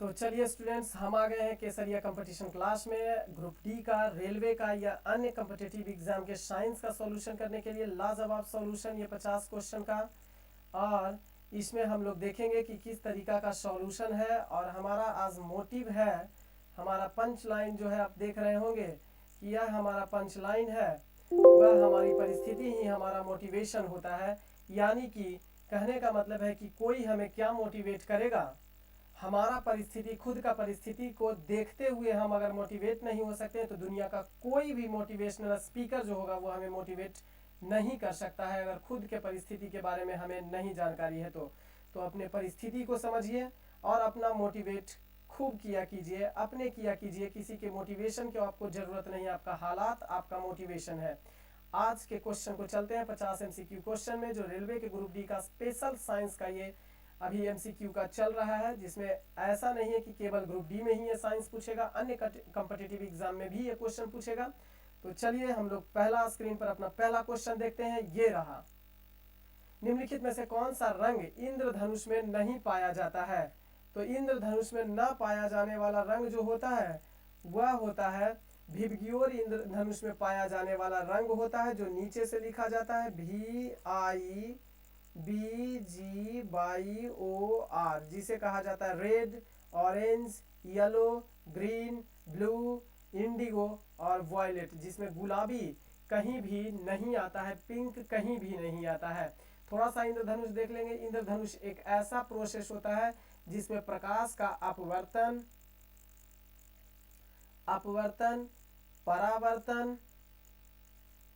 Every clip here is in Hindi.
तो चलिए स्टूडेंट्स, हम आ गए हैं केसरिया कंपटीशन क्लास में ग्रुप डी का, रेलवे का या अन्य कम्पिटिटिव एग्जाम के साइंस का सॉल्यूशन करने के लिए लाजवाब सॉल्यूशन ये 50 क्वेश्चन का। और इसमें हम लोग देखेंगे कि किस तरीका का सॉल्यूशन है। और हमारा आज मोटिव है, हमारा पंच लाइन जो है आप देख रहे होंगे कि यह हमारा पंच लाइन है, वह हमारी परिस्थिति ही हमारा मोटिवेशन होता है। यानी कि कहने का मतलब है कि कोई हमें क्या मोटिवेट करेगा, हमारा परिस्थिति, खुद का परिस्थिति को देखते हुए हम अगर मोटिवेट नहीं हो सकते तो दुनिया का कोई भी मोटिवेशनल स्पीकर जो होगा वो हमें मोटिवेट नहीं कर सकता है। अगर खुद के परिस्थिति के बारे में हमें नहीं जानकारी है तो अपने परिस्थिति को समझिए और अपना मोटिवेट खूब किया कीजिए, अपने किया कीजिए। किसी के मोटिवेशन की आपको ज़रूरत नहीं है, आपका हालात आपका मोटिवेशन है। आज के क्वेश्चन को चलते हैं 50 MCQ क्वेश्चन में, जो रेलवे के ग्रुप डी का स्पेशल साइंस का ये अभी MCQ का चल रहा है, जिसमें ऐसा नहीं है कि केवल ग्रुप डी में ही ये साइंस पूछेगा, अन्य कॉम्पिटिटिव एग्जाम में भी ये क्वेश्चन पूछेगा। तो चलिए हम लोग पहला स्क्रीन पर अपना पहला क्वेश्चन देखते हैं। ये रहा, निम्नलिखित में से कौन सा रंग इंद्रधनुष में नहीं पाया जाता है। तो इंद्रधनुष में न पाया जाने वाला रंग जो होता है वह होता है भिबग्योर। इंद्रधनुष में पाया जाने वाला रंग होता है जो नीचे से लिखा जाता है VIBGYOR, जिसे कहा जाता है red, orange, yellow, green, blue, Indigo और वॉयलेट, जिसमें गुलाबी कहीं भी नहीं आता है, पिंक कहीं भी नहीं आता है। थोड़ा सा इंद्रधनुष देख लेंगे। इंद्रधनुष एक ऐसा प्रोसेस होता है जिसमें प्रकाश का अपवर्तन, परावर्तन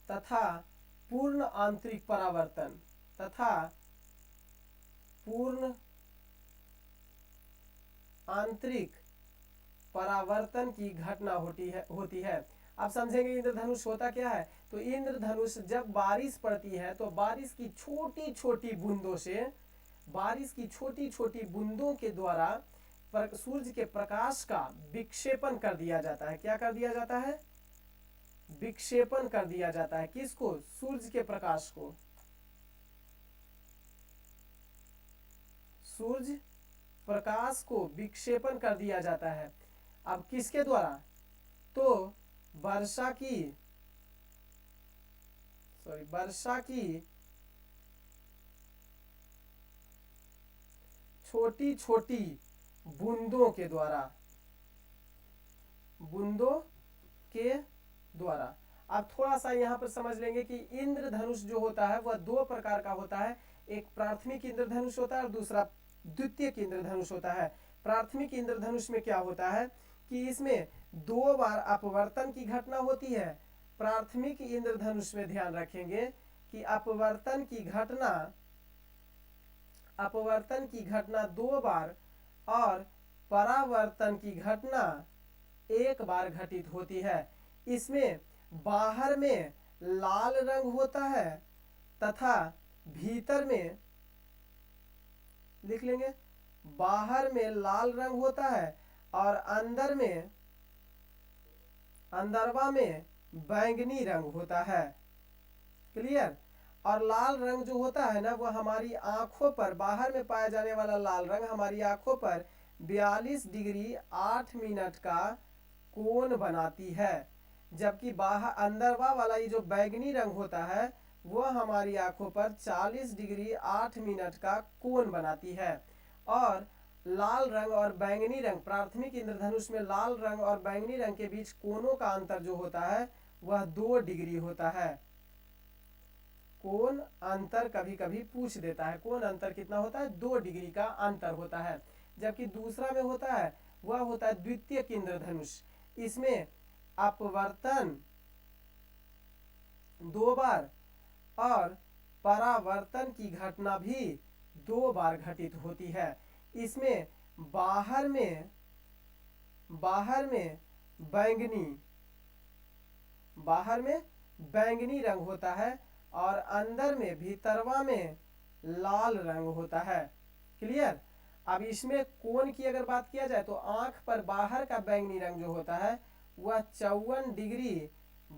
तथा पूर्ण आंतरिक परावर्तन तथा पूर्ण आंतरिक परावर्तन की घटना होती है। आप समझेंगे इंद्रधनुष होता क्या है। तो इंद्रधनुष जब बारिश पड़ती है तो बारिश की छोटी छोटी बूंदों से, बारिश की छोटी छोटी बूंदों के द्वारा सूर्य के प्रकाश का विक्षेपण कर दिया जाता है। क्या कर दिया जाता है? विक्षेपण कर दिया जाता है। किसको? सूर्य के प्रकाश को। सूर्य प्रकाश को विक्षेपण कर दिया जाता है। अब किसके द्वारा? तो वर्षा की छोटी छोटी बूंदों के द्वारा। अब थोड़ा सा यहाँ पर समझ लेंगे कि इंद्रधनुष जो होता है वह दो प्रकार का होता है। एक प्राथमिक इंद्रधनुष होता है और दूसरा द्वितीयक इंद्रधनुष होता है। प्राथमिक इंद्रधनुष में क्या होता है कि इसमें 2 बार अपवर्तन की घटना होती है। प्राथमिक इंद्रधनुष में ध्यान रखेंगे कि अपवर्तन की घटना 2 बार और परावर्तन की घटना 1 बार घटित होती है। इसमें बाहर में लाल रंग होता है तथा भीतर में, लिख लेंगे, बाहर में लाल रंग होता है और अंदरवा में बैंगनी रंग होता है। क्लियर? और लाल रंग जो होता है ना, वह हमारी आंखों पर, बाहर में पाया जाने वाला लाल रंग हमारी आंखों पर 42 डिग्री 8 मिनट का कोण बनाती है, जबकि बाहर अंदरवा वाला ये जो बैंगनी रंग होता है वह हमारी आंखों पर 40 डिग्री 8 मिनट का कोण बनाती है। और लाल रंग और बैंगनी रंग, प्राथमिक इंद्रधनुष में लाल रंग और बैंगनी रंग के बीच कोणों का अंतर जो होता है वह 2 डिग्री होता है। कोण अंतर कभी कभी पूछ देता है, कोण अंतर कितना होता है? 2 डिग्री का अंतर होता है। जबकि दूसरा में होता है वह होता है द्वितीयक इंद्रधनुष। इसमें अपवर्तन 2 बार और परावर्तन की घटना भी 2 बार घटित होती है। इसमें बाहर में बैंगनी रंग होता है और अंदर में, भीतरवा में लाल रंग होता है। क्लियर? अब इसमें कोण की अगर बात किया जाए तो आंख पर बाहर का बैंगनी रंग जो होता है वह 54 डिग्री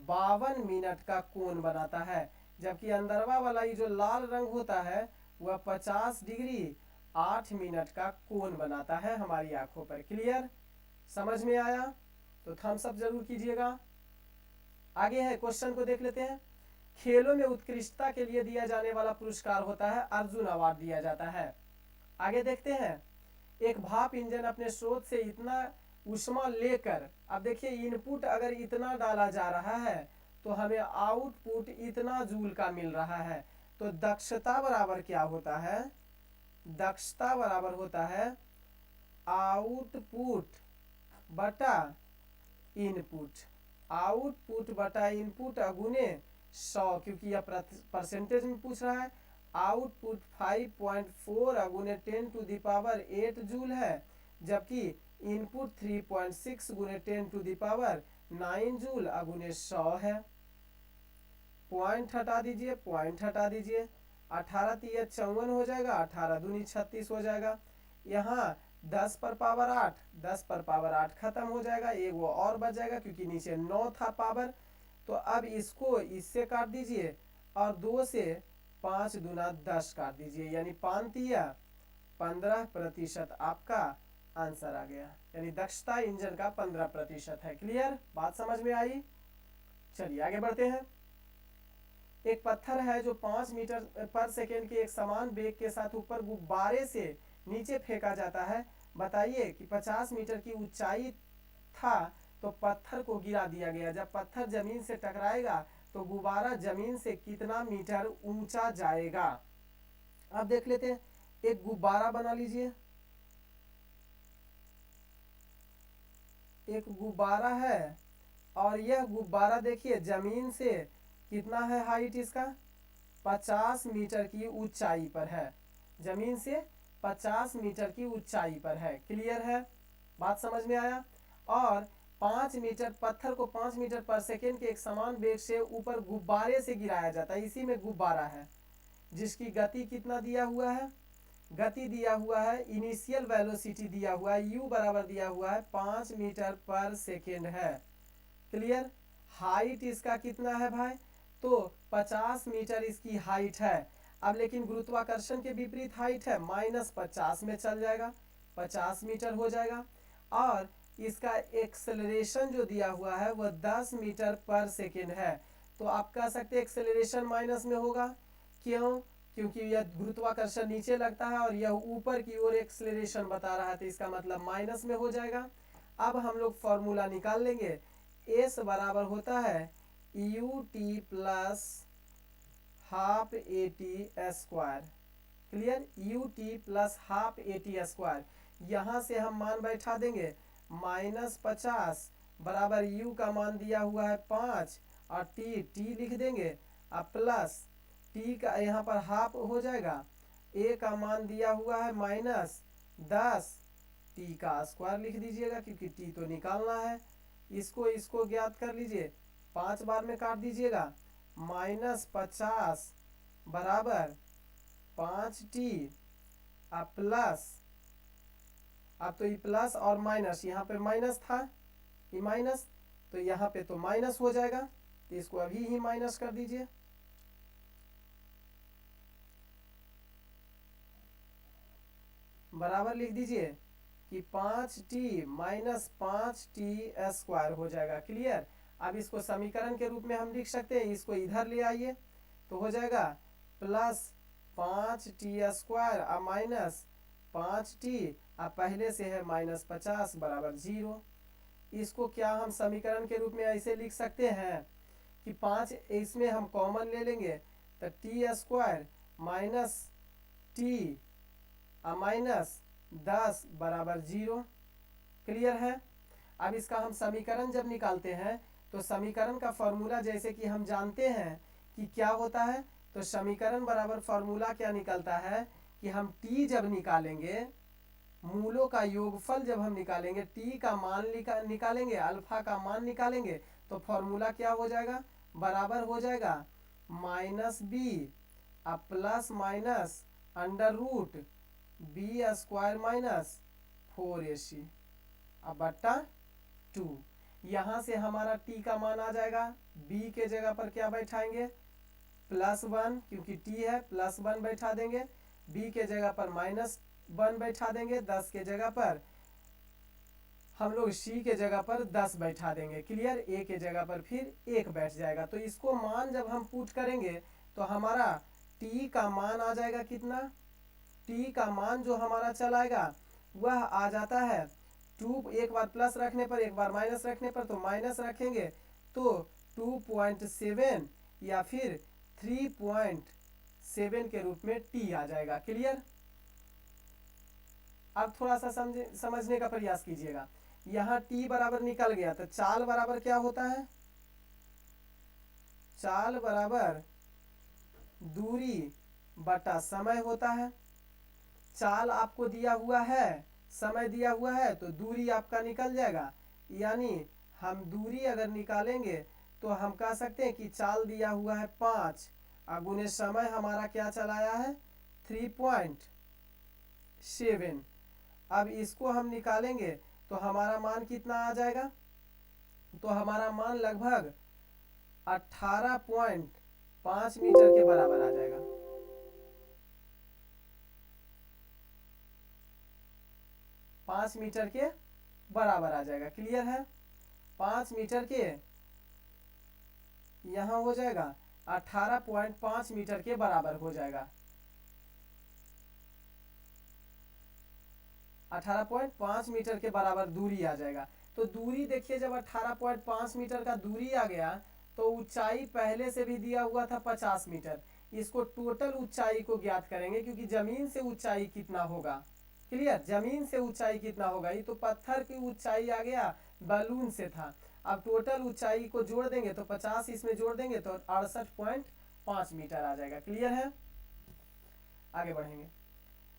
52 मिनट का कोण बनाता है, जबकि अंदरवा वाला ये जो लाल रंग होता है वह 50 डिग्री 8 मिनट का कोण बनाता है हमारी आंखों पर। क्लियर, समझ में आया तो थम्स अप जरूर कीजिएगा। आगे है, क्वेश्चन को देख लेते हैं। खेलों में उत्कृष्टता के लिए दिया जाने वाला पुरस्कार होता है अर्जुन अवार्ड दिया जाता है। आगे देखते हैं, एक भाप इंजन अपने स्रोत से इतना ऊष्मा लेकर, अब देखिए इनपुट अगर इतना डाला जा रहा है तो हमें आउटपुट इतना जूल का मिल रहा है, तो दक्षता बराबर क्या होता है, दक्षता बराबर होता है आउटपुट बटा इनपुट, आउटपुट बटा इनपुट अगुने 100, क्योंकि यह परसेंटेज में पूछ रहा है। आउटपुट 5.4 अगुने 10⁸ जूल है, जबकि इनपुट 3.6 गुने 10⁹ जूल अगुने 100 है। पॉइंट हटा दीजिए, पॉइंट हटा दीजिए, 18 तिया 54 हो जाएगा, 18 दूनी 36 हो जाएगा। यहाँ 10 पर पावर 8, 10 पर पावर 8 खत्म हो जाएगा, एक वो और बच जाएगा क्योंकि नीचे 9 था पावर। तो अब इसको इससे काट दीजिए और 2 से 5 दूना 10 काट दीजिए, यानी 5 तिया 15% आपका आंसर आ गया, यानी दक्षता इंजन का 15% है। क्लियर, बात समझ में आई। चलिए आगे बढ़ते हैं। एक पत्थर है जो 5 मीटर पर सेकेंड के एक समान वेग के साथ ऊपर गुब्बारे से नीचे फेंका जाता है। बताइए कि 50 मीटर की ऊंचाई था तो पत्थर को गिरा दिया गया। जब पत्थर जमीन से टकराएगा तो गुब्बारा जमीन से कितना मीटर ऊंचा जाएगा। अब देख लेते हैं, एक गुब्बारा बना लीजिए, एक गुब्बारा है और यह गुब्बारा देखिए जमीन से कितना है हाइट इसका, 50 मीटर की ऊंचाई पर है, जमीन से 50 मीटर की ऊंचाई पर है। क्लियर है, बात समझ में आया। और 5 मीटर पत्थर को 5 मीटर पर सेकेंड के एक समान वेग से ऊपर गुब्बारे से गिराया जाता है। इसी में गुब्बारा है जिसकी गति कितना दिया हुआ है, गति दिया हुआ है, इनिशियल वेलोसिटी दिया हुआ है, u बराबर दिया हुआ है 5 मीटर पर सेकेंड है। क्लियर, हाइट इसका कितना है भाई, तो 50 मीटर इसकी हाइट है। अब लेकिन गुरुत्वाकर्षण के विपरीत हाइट है, -50 में चल जाएगा, 50 मीटर हो जाएगा। और इसका एक्सेलरेशन जो दिया हुआ है वह 10 मीटर पर सेकेंड है। तो आप कह सकते हैं एक्सेलरेशन माइनस में होगा। क्यों, क्योंकि यह गुरुत्वाकर्षण नीचे लगता है और यह ऊपर की ओर एक्सेलरेशन बता रहा है, तो इसका मतलब माइनस में हो जाएगा। अब हम लोग फॉर्मूला निकाल लेंगे, एस बराबर होता है U T plus half A T square. Clear, U T plus half A T square, यहाँ से हम मान बैठा देंगे -50 बराबर u का मान दिया हुआ है 5 और t लिख देंगे और प्लस t का यहाँ पर हाफ हो जाएगा, a का मान दिया हुआ है -10, t का स्क्वायर लिख दीजिएगा क्योंकि t तो निकालना है। इसको ज्ञात कर लीजिए, 5 बार में काट दीजिएगा, -50 बराबर 5t प्लस, अब तो ये प्लस और माइनस, यहाँ पे माइनस था, ये माइनस, तो यहाँ पे तो माइनस हो जाएगा, तो इसको अभी ही माइनस कर दीजिए। बराबर लिख दीजिए कि 5t माइनस 5t स्क्वायर हो जाएगा। क्लियर, अब इसको समीकरण के रूप में हम लिख सकते हैं, इसको इधर ले आइए तो हो जाएगा प्लस 5t स्क्वायर और माइनस 5t, अब पहले से है -50 बराबर 0। इसको क्या हम समीकरण के रूप में ऐसे लिख सकते हैं कि 5 इसमें हम कॉमन ले लेंगे तो टी स्क्वायर माइनस टी -10 बराबर 0। क्लियर है। अब इसका हम समीकरण जब निकालते हैं तो समीकरण का फॉर्मूला जैसे कि हम जानते हैं कि क्या होता है, तो समीकरण बराबर फॉर्मूला क्या निकलता है कि हम t जब निकालेंगे, मूलों का योगफल जब हम निकालेंगे, t का मान निकालेंगे, अल्फा का मान निकालेंगे, तो फॉर्मूला क्या हो जाएगा, बराबर हो जाएगा -b plus minus under root b square minus 4ac अब बट्टा 2। यहाँ से हमारा t का मान आ जाएगा, b के जगह पर क्या बैठाएंगे +1, क्योंकि t है +1 बैठा देंगे, b के जगह पर 1 बैठा देंगे, 10 के जगह पर हम लोग c के जगह पर 10 बैठा देंगे। क्लियर, a के जगह पर फिर 1 बैठ जाएगा। तो इसको मान जब हम पुट करेंगे तो हमारा t का मान आ जाएगा कितना, t का मान जो हमारा चलाएगा वह आ जाता है 2, एक बार प्लस रखने पर एक बार माइनस रखने पर, तो माइनस रखेंगे तो 2.7 या फिर 3.7 के रूप में t आ जाएगा। क्लियर, अब थोड़ा सा समझने का प्रयास कीजिएगा। यहाँ t बराबर निकल गया तो चाल बराबर क्या होता है, चाल बराबर दूरी बटा समय होता है। चाल आपको दिया हुआ है, समय दिया हुआ है, तो दूरी आपका निकल जाएगा। यानी हम दूरी अगर निकालेंगे तो हम कह सकते हैं कि चाल दिया हुआ है 5 और गुने समय हमारा क्या चलाया है 3.7। अब इसको हम निकालेंगे तो हमारा मान कितना आ जाएगा, तो हमारा मान लगभग 18.5 मीटर के बराबर आ जाएगा। 5 मीटर के बराबर आ जाएगा। क्लियर है, 5 मीटर के यहाँ हो जाएगा 18.5 मीटर के बराबर हो जाएगा। 18.5 मीटर के बराबर दूरी आ जाएगा। तो दूरी देखिए, जब 18.5 मीटर का दूरी आ गया तो ऊंचाई पहले से भी दिया हुआ था 50 मीटर। इसको टोटल ऊंचाई को ज्ञात करेंगे, क्योंकि जमीन से ऊंचाई कितना होगा। क्लियर, जमीन से ऊंचाई कितना होगा, ये तो पत्थर की ऊंचाई आ गया, बैलून से था। अब टोटल ऊंचाई को जोड़ देंगे तो 50 इसमें जोड़ देंगे तो 68.5 मीटर आ जाएगा। क्लियर है, आगे बढ़ेंगे।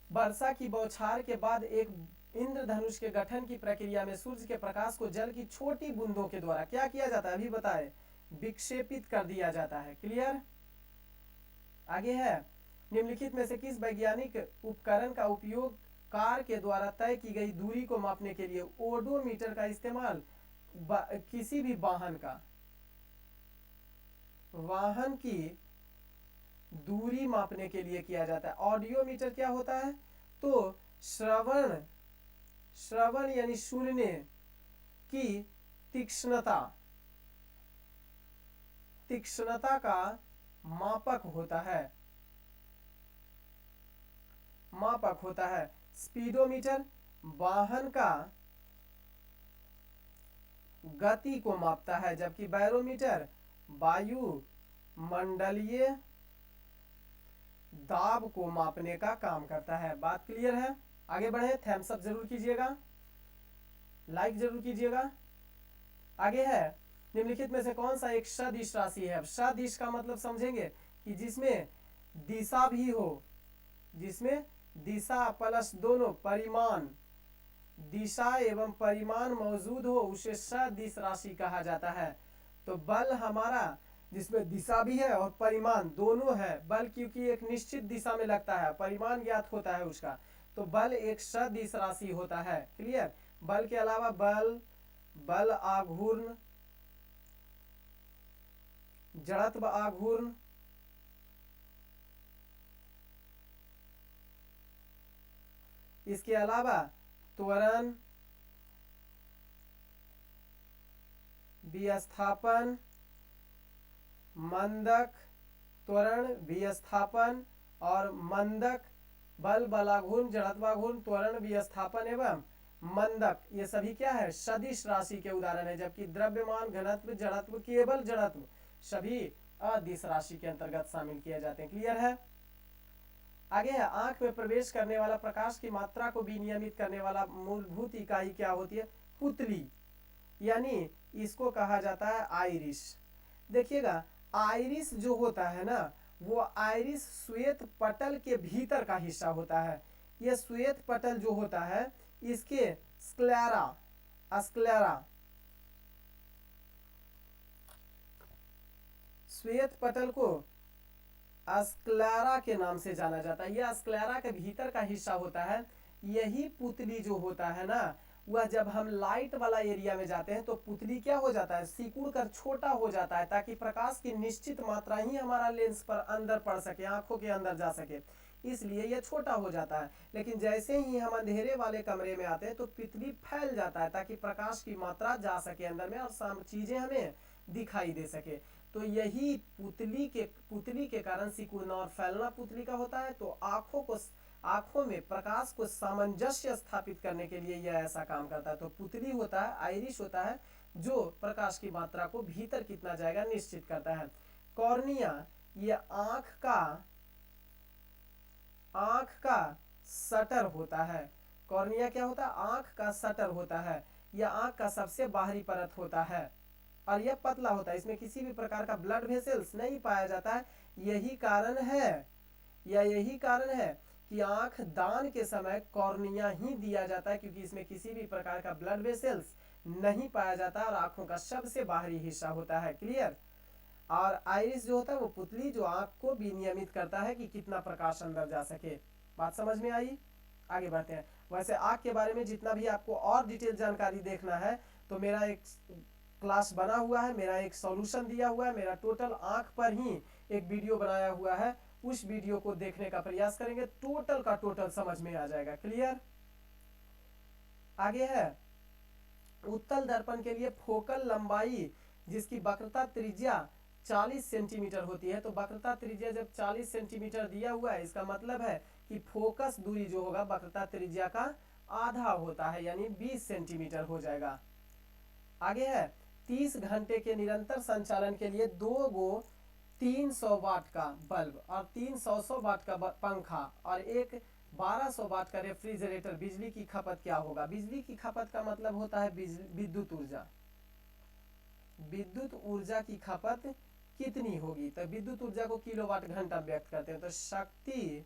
वर्षा की बौछार के बाद एक इंद्रधनुष के गठन की प्रक्रिया में सूर्य के प्रकाश को जल की छोटी बूंदों के द्वारा क्या किया जाता है, अभी बताए, विक्षेपित कर दिया जाता है। क्लियर, आगे है, निम्नलिखित में से किस वैज्ञानिक उपकरण का उपयोग कार के द्वारा तय की गई दूरी को मापने के लिए ओडोमीटर का इस्तेमाल किसी भी वाहन की दूरी मापने के लिए किया जाता है। ऑडियोमीटर क्या होता है, तो श्रवण यानी सुनने की तीक्ष्णता का मापक होता है। स्पीडोमीटर वाहन का गति को मापता है, जबकि बैरोमीटर वायु मंडलीय दाब को मापने का काम करता है। बात क्लियर है, आगे बढ़े। थम्स अप जरूर कीजिएगा, लाइक जरूर कीजिएगा। आगे है, निम्नलिखित में से कौन सा एक सदिश राशि है। सदिश का मतलब समझेंगे कि जिसमें दिशा भी हो, जिसमें दिशा प्लस दोनों परिमाण, दिशा एवं परिमाण मौजूद हो, उसे सदिश राशि कहा जाता है। तो बल हमारा जिसमें दिशा भी है और परिमाण दोनों है। बल क्योंकि एक निश्चित दिशा में लगता है, परिमाण ज्ञात होता है उसका, तो बल एक सदिश राशि होता है। क्लियर, बल के अलावा बल आघूर्ण, जड़त्व आघूर्ण, इसके अलावा त्वरण, विस्थापन, मंदक, त्वरण, विस्थापन और मंदक, बलाघूर्ण, जड़त्वाघूर्ण, त्वरण, विस्थापन एवं मंदक, ये सभी क्या है, सदिश राशि के उदाहरण है। जबकि द्रव्यमान, घनत्व, जड़त्व, केवल जड़त्व सभी अदिश राशि के अंतर्गत शामिल किए जाते हैं। क्लियर है, आगे है, आंख में प्रवेश करने वाला प्रकाश की मात्रा को विनियमित करने वाला मूलभूत इकाई क्या होती है, पुतली, यानी इसको कहा जाता है आइरिस। देखिएगा, आइरिस जो होता है ना, वो आइरिस श्वेत पटल के भीतर का हिस्सा होता है। ये श्वेत पटल जो होता है, इसके स्क्लेरा श्वेत पटल को स्क्लेरा के नाम से जाना जाता है। यह स्क्लेरा के भीतर का हिस्सा होता है। यही पुतली जो होता है ना, वह जब हम लाइट वाला एरिया में जाते हैं तो पुतली क्या हो जाता है, सिकुड़ कर छोटा हो जाता है, ताकि प्रकाश की निश्चित मात्रा ही हमारा लेंस पर अंदर पड़ सके, आंखों के अंदर जा सके। इसलिए यह छोटा हो जाता है। लेकिन जैसे ही हम अंधेरे वाले कमरे में आते हैं तो पृथ्वी फैल जाता है ताकि प्रकाश की मात्रा जा सके अंदर में और सब चीजें हमें दिखाई दे सके। तो यही पुतली के कारण सिकुड़ना और फैलना पुतली का होता है। तो आंखों में प्रकाश को सामंजस्य स्थापित करने के लिए यह ऐसा काम करता है। तो पुतली होता है, आइरिश होता है, जो प्रकाश की मात्रा को भीतर कितना जाएगा निश्चित करता है। कॉर्निया ये आंख का शटर होता है। कॉर्निया क्या होता है? आंख का शटर होता है। यह आंख का सबसे बाहरी परत होता है और यह पतला होता है। इसमें किसी भी प्रकार का ब्लड वेसल्स नहीं पाया जाता है। यही कारण है कि आंख दान के समय कॉर्निया ही दिया जाता है, क्योंकि इसमें किसी भी प्रकार का ब्लड वेसल्स नहीं पाया जाता और आंखों का सबसे बाहरी हिस्सा होता है। क्लियर? और आइरिस जो होता है वो पुतली जो आंख को विनियमित करता है कि कितना प्रकाश अंदर जा सके। बात समझ में आई? आगे बढ़ते हैं। वैसे आंख के बारे में जितना भी आपको और डिटेल जानकारी देखना है तो मेरा एक क्लास बना हुआ है, मेरा एक सॉल्यूशन दिया हुआ है, मेरा टोटल आंख पर ही एक वीडियो बनाया हुआ है। उस वीडियो को देखने का प्रयास करेंगे, टोटल का टोटल समझ में आ जाएगा। क्लियर? आगे है उत्तल दर्पण के लिए फोकल लंबाई जिसकी वक्रता त्रिज्या 40 सेंटीमीटर होती है। तो वक्रता त्रिज्या जब 40 सेंटीमीटर दिया हुआ है, इसका मतलब है कि फोकस दूरी जो होगा वक्रता त्रिज्या का आधा होता है, यानी 20 सेंटीमीटर हो जाएगा। आगे है 30 घंटे के निरंतर संचालन के लिए 2 गो 300 वाट का बल्ब और 300 वाट का पंखा और एक 1200 वाट का रेफ्रिजरेटर बिजली की खपत क्या होगा? बिजली की खपत का मतलब होता है विद्युत ऊर्जा। विद्युत ऊर्जा की खपत कितनी होगी? तो विद्युत ऊर्जा को किलोवाट घंटा व्यक्त करते हैं। तो शक्ति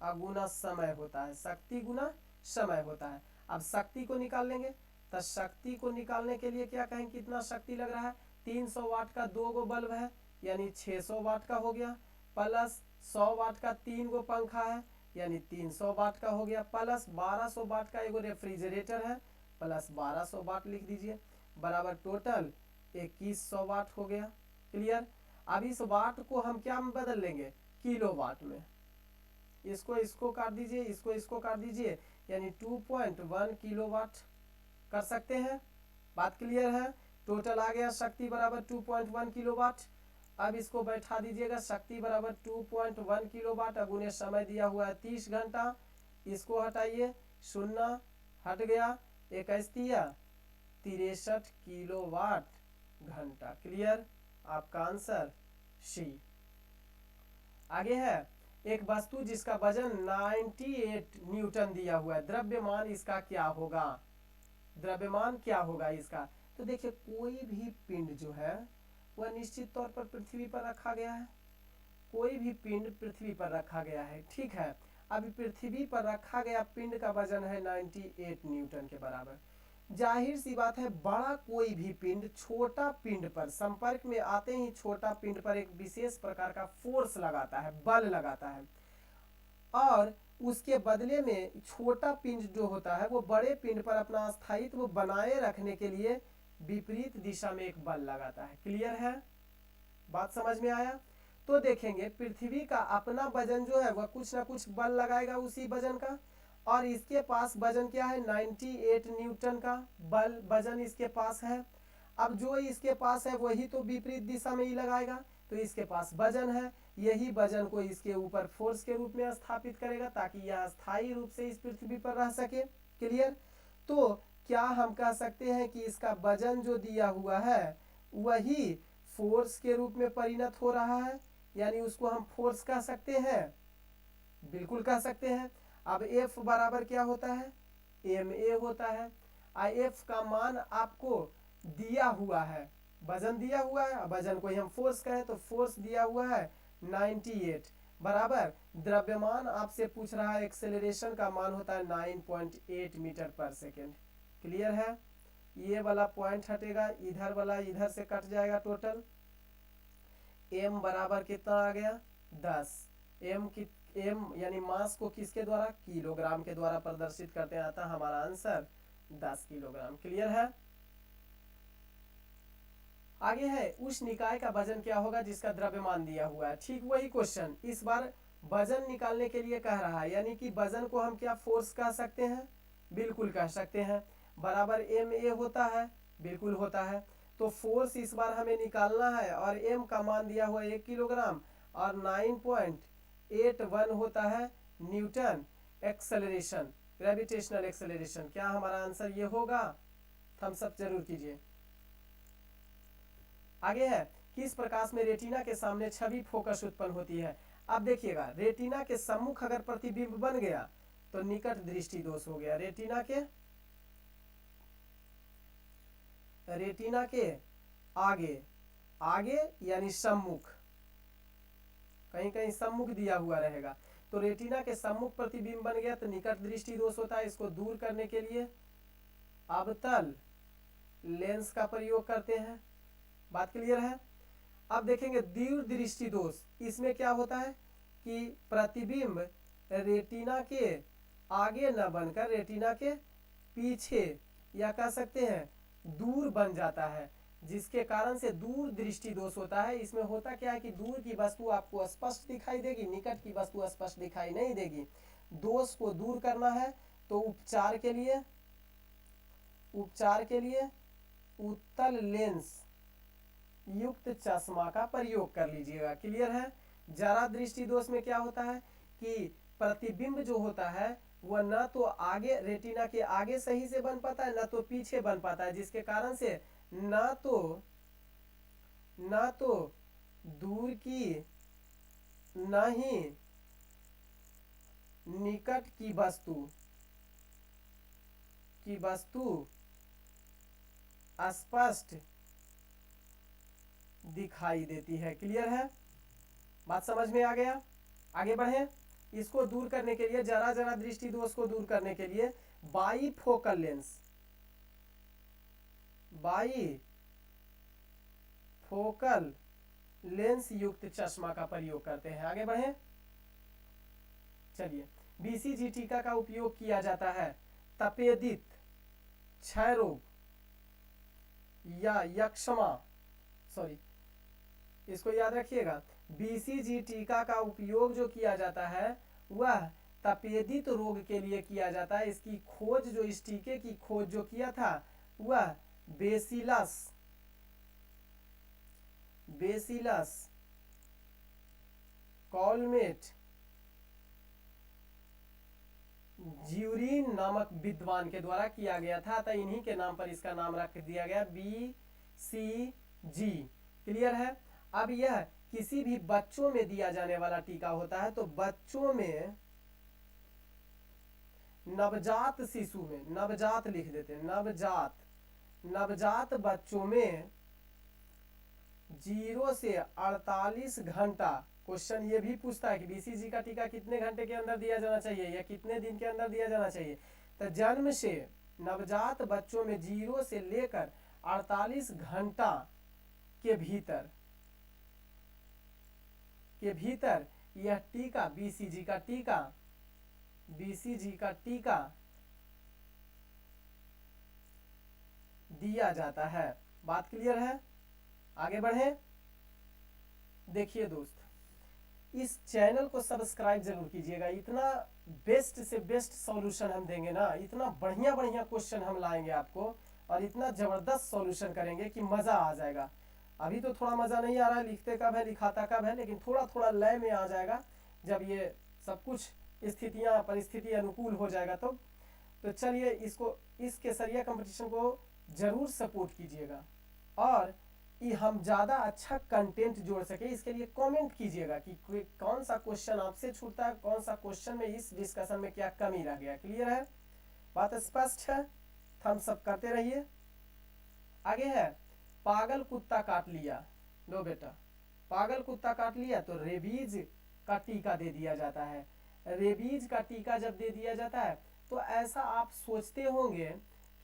गुना समय होता है, शक्ति गुना समय होता है। अब शक्ति को निकाल लेंगे, तो शक्ति को निकालने के लिए क्या कहें, कितना शक्ति लग रहा है? 300 वाट का 2 गो बल्ब है यानी 600 वाट का हो गया, प्लस 100 वाट का 3 गो पंखा है यानी 300 वाट का हो गया, प्लस 1200 वाट का एगो रेफ्रिजरेटर है प्लस 1200 वाट लिख दीजिए, बराबर टोटल 2100 वाट हो गया। क्लियर? अब इस वाट को हम क्या में बदल लेंगे? किलो वाट में। इसको काट दीजिए, इसको काट दीजिए, यानी 2.1 किलो वाट कर सकते हैं। बात क्लियर है? टोटल आ गया शक्ति बराबर 2.1 किलो वाट। अब इसको बैठा दीजिएगा, शक्ति बराबर 2.1 किलो वाट। अब उन्हें समय दिया हुआ है 30 घंटा, इसको हटाइए, 0 हट गया, 21 दिया 63 किलो वाट घंटा। क्लियर? आपका आंसर सी। आगे है एक वस्तु जिसका वजन 98 न्यूटन दिया हुआ है, द्रव्यमान इसका क्या होगा? द्रव्यमान क्या होगा इसका? तो देखिए कोई भी पिंड जो है वह निश्चित तौर पर पृथ्वी पर रखा गया है, कोई भी पिंड पृथ्वी पर रखा गया है, ठीक है। अभी पृथ्वी पर रखा गया पिंड का वजन है 98 न्यूटन के बराबर। जाहिर सी बात है बड़ा कोई भी पिंड छोटा पिंड पर संपर्क में आते ही छोटा पिंड पर एक विशेष प्रकार का फोर्स लगाता है, बल लगाता है, और उसके बदले में छोटा पिंड जो होता है वो बड़े पिंड पर अपना स्थायित्व बनाए रखने के लिए विपरीत दिशा में एक बल लगाता है। क्लियर है? बात समझ में आया? तो देखेंगे पृथ्वी का अपना वजन जो है वह कुछ ना कुछ बल लगाएगा उसी वजन का, और इसके पास वजन क्या है? 98 न्यूटन का बल वजन इसके पास है। अब जो इसके पास है वही तो विपरीत दिशा में ही लगाएगा, तो इसके पास वजन है, यही वजन को इसके ऊपर फोर्स के रूप में स्थापित करेगा ताकि यह स्थायी रूप से इस पृथ्वी पर रह सके। क्लियर? तो क्या हम कह सकते हैं कि इसका वजन जो दिया हुआ है वही फोर्स के रूप में परिणत हो रहा है, यानी उसको हम फोर्स कह सकते हैं? बिल्कुल कह सकते हैं। अब F बराबर क्या होता है? ma होता है। F का मान आपको दिया हुआ है, वजन दिया हुआ है, वजन को ही हम फोर्स कहें तो फोर्स दिया हुआ है 98 बराबर द्रव्यमान आपसे पूछ रहा है, एक्सेलरेशन का मान होता है 9.8 मीटर पर सेकेंड। क्लियर है? ये वाला पॉइंट हटेगा, इधर वाला इधर से कट जाएगा, टोटल m बराबर कितना आ गया? 10। m यानी मास को किसके द्वारा? किलोग्राम के द्वारा प्रदर्शित करते हैं, अतः हमारा आंसर 10 किलोग्राम। क्लियर है? आगे है उस निकाय का वजन क्या होगा जिसका द्रव्यमान दिया हुआ है। ठीक वही क्वेश्चन, इस बार वजन निकालने के लिए कह रहा है, यानी कि वजन को हम क्या फोर्स कह सकते हैं, बिल्कुल कह सकते हैं। बराबर MA होता है, बिल्कुल होता है। तो फोर्स इस बार हमें निकालना है और M का मान दिया हुआ 1 किलोग्राम और 9.81 होता है न्यूटन एक्सेलरेशन, ग्रेविटेशनल एक्सेलरेशन। क्या हमारा आंसर ये होगा? थम्स अप जरूर कीजिए। आगे है, किस प्रकाश में रेटिना के सामने छवि फोकस उत्पन्न होती है? अब देखिएगा, रेटिना के सम्मुख अगर प्रतिबिंब बन गया तो निकट दृष्टि दोष हो गया। रेटिना के आगे, आगे यानी सम्मुख, कहीं कहीं सम्मुख दिया हुआ रहेगा, तो रेटिना के सम्मुख प्रतिबिंब बन गया तो निकट दृष्टि दोष होता है। इसको दूर करने के लिए अवतल लेंस का प्रयोग करते हैं। बात क्लियर है? अब देखेंगे दूर दृष्टि दोष, इसमें क्या होता है कि प्रतिबिंब रेटिना के आगे न बनकर रेटिना के पीछे या कह सकते हैं दूर बन जाता है, जिसके कारण से दूर दृष्टि दोष होता है। इसमें होता क्या है कि दूर की वस्तु आपको स्पष्ट दिखाई देगी, निकट की वस्तु स्पष्ट दिखाई नहीं देगी। दोष को दूर करना है तो उपचार के लिए उत्तल लेंस युक्त चश्मा का प्रयोग कर लीजिएगा। क्लियर है? जरा दृष्टि दोष में क्या होता है कि प्रतिबिंब जो होता है वह न तो आगे रेटिना के आगे सही से बन पाता है, न तो पीछे बन पाता है, जिसके कारण से न तो दूर की न ही निकट की वस्तु स्पष्ट दिखाई देती है। क्लियर है? बात समझ में आ गया? आगे बढ़े। इसको दूर करने के लिए, जरा जरा दृष्टि दोष को दूर करने के लिए बाईफोकल लेंस युक्त चश्मा का प्रयोग करते हैं। आगे बढ़े। चलिए, BCG टीका का उपयोग किया जाता है तपेदित क्षय रोग या यक्ष्मा, इसको याद रखिएगा, BCG टीका का उपयोग जो किया जाता है वह तपेदित रोग के लिए किया जाता है। इसकी खोज, जो इस टीके की खोज जो किया था वह बेसिलस कॉलमेट ज्यूरीन नामक विद्वान के द्वारा किया गया था, तो इन्हीं के नाम पर इसका नाम रख दिया गया BCG। क्लियर है? अब यह किसी भी बच्चों में दिया जाने वाला टीका होता है, तो बच्चों में नवजात शिशु में, नवजात लिख देते हैं, नवजात बच्चों में 0 से 48 घंटा, क्वेश्चन ये भी पूछता है कि BCG का टीका कितने घंटे के अंदर दिया जाना चाहिए या कितने दिन के अंदर दिया जाना चाहिए। तो जन्म से नवजात बच्चों में 0 से लेकर 48 घंटा के भीतर यह टीका BCG का टीका दिया जाता है। बात क्लियर है? आगे बढ़े। देखिए दोस्त, इस चैनल को सब्सक्राइब जरूर कीजिएगा। इतना बेस्ट से बेस्ट सॉल्यूशन हम देंगे ना, इतना बढ़िया बढ़िया क्वेश्चन हम लाएंगे आपको और इतना जबरदस्त सॉल्यूशन करेंगे कि मजा आ जाएगा। अभी तो थोड़ा मजा नहीं आ रहा है, लिखते कब है लिखाता कब है, लेकिन थोड़ा थोड़ा लय में आ जाएगा जब ये सब कुछ परिस्थिति अनुकूल हो जाएगा तो चलिए इस केसरिया कंपटीशन को जरूर सपोर्ट कीजिएगा और हम ज़्यादा अच्छा कंटेंट जोड़ सके, इसके लिए कमेंट कीजिएगा कि कौन सा क्वेश्चन आपसे छूटता है, कौन सा क्वेश्चन में इस डिस्कशन में क्या कमी रह गया। क्लियर है? बात स्पष्ट है? थम्स अप करते रहिए। आगे है, पागल कुत्ता काट लिया। लो बेटा, पागल कुत्ता काट लिया तो रेबीज का टीका दे दिया जाता है। रेबीज का टीका जब दे दिया जाता है तो ऐसा आप सोचते होंगे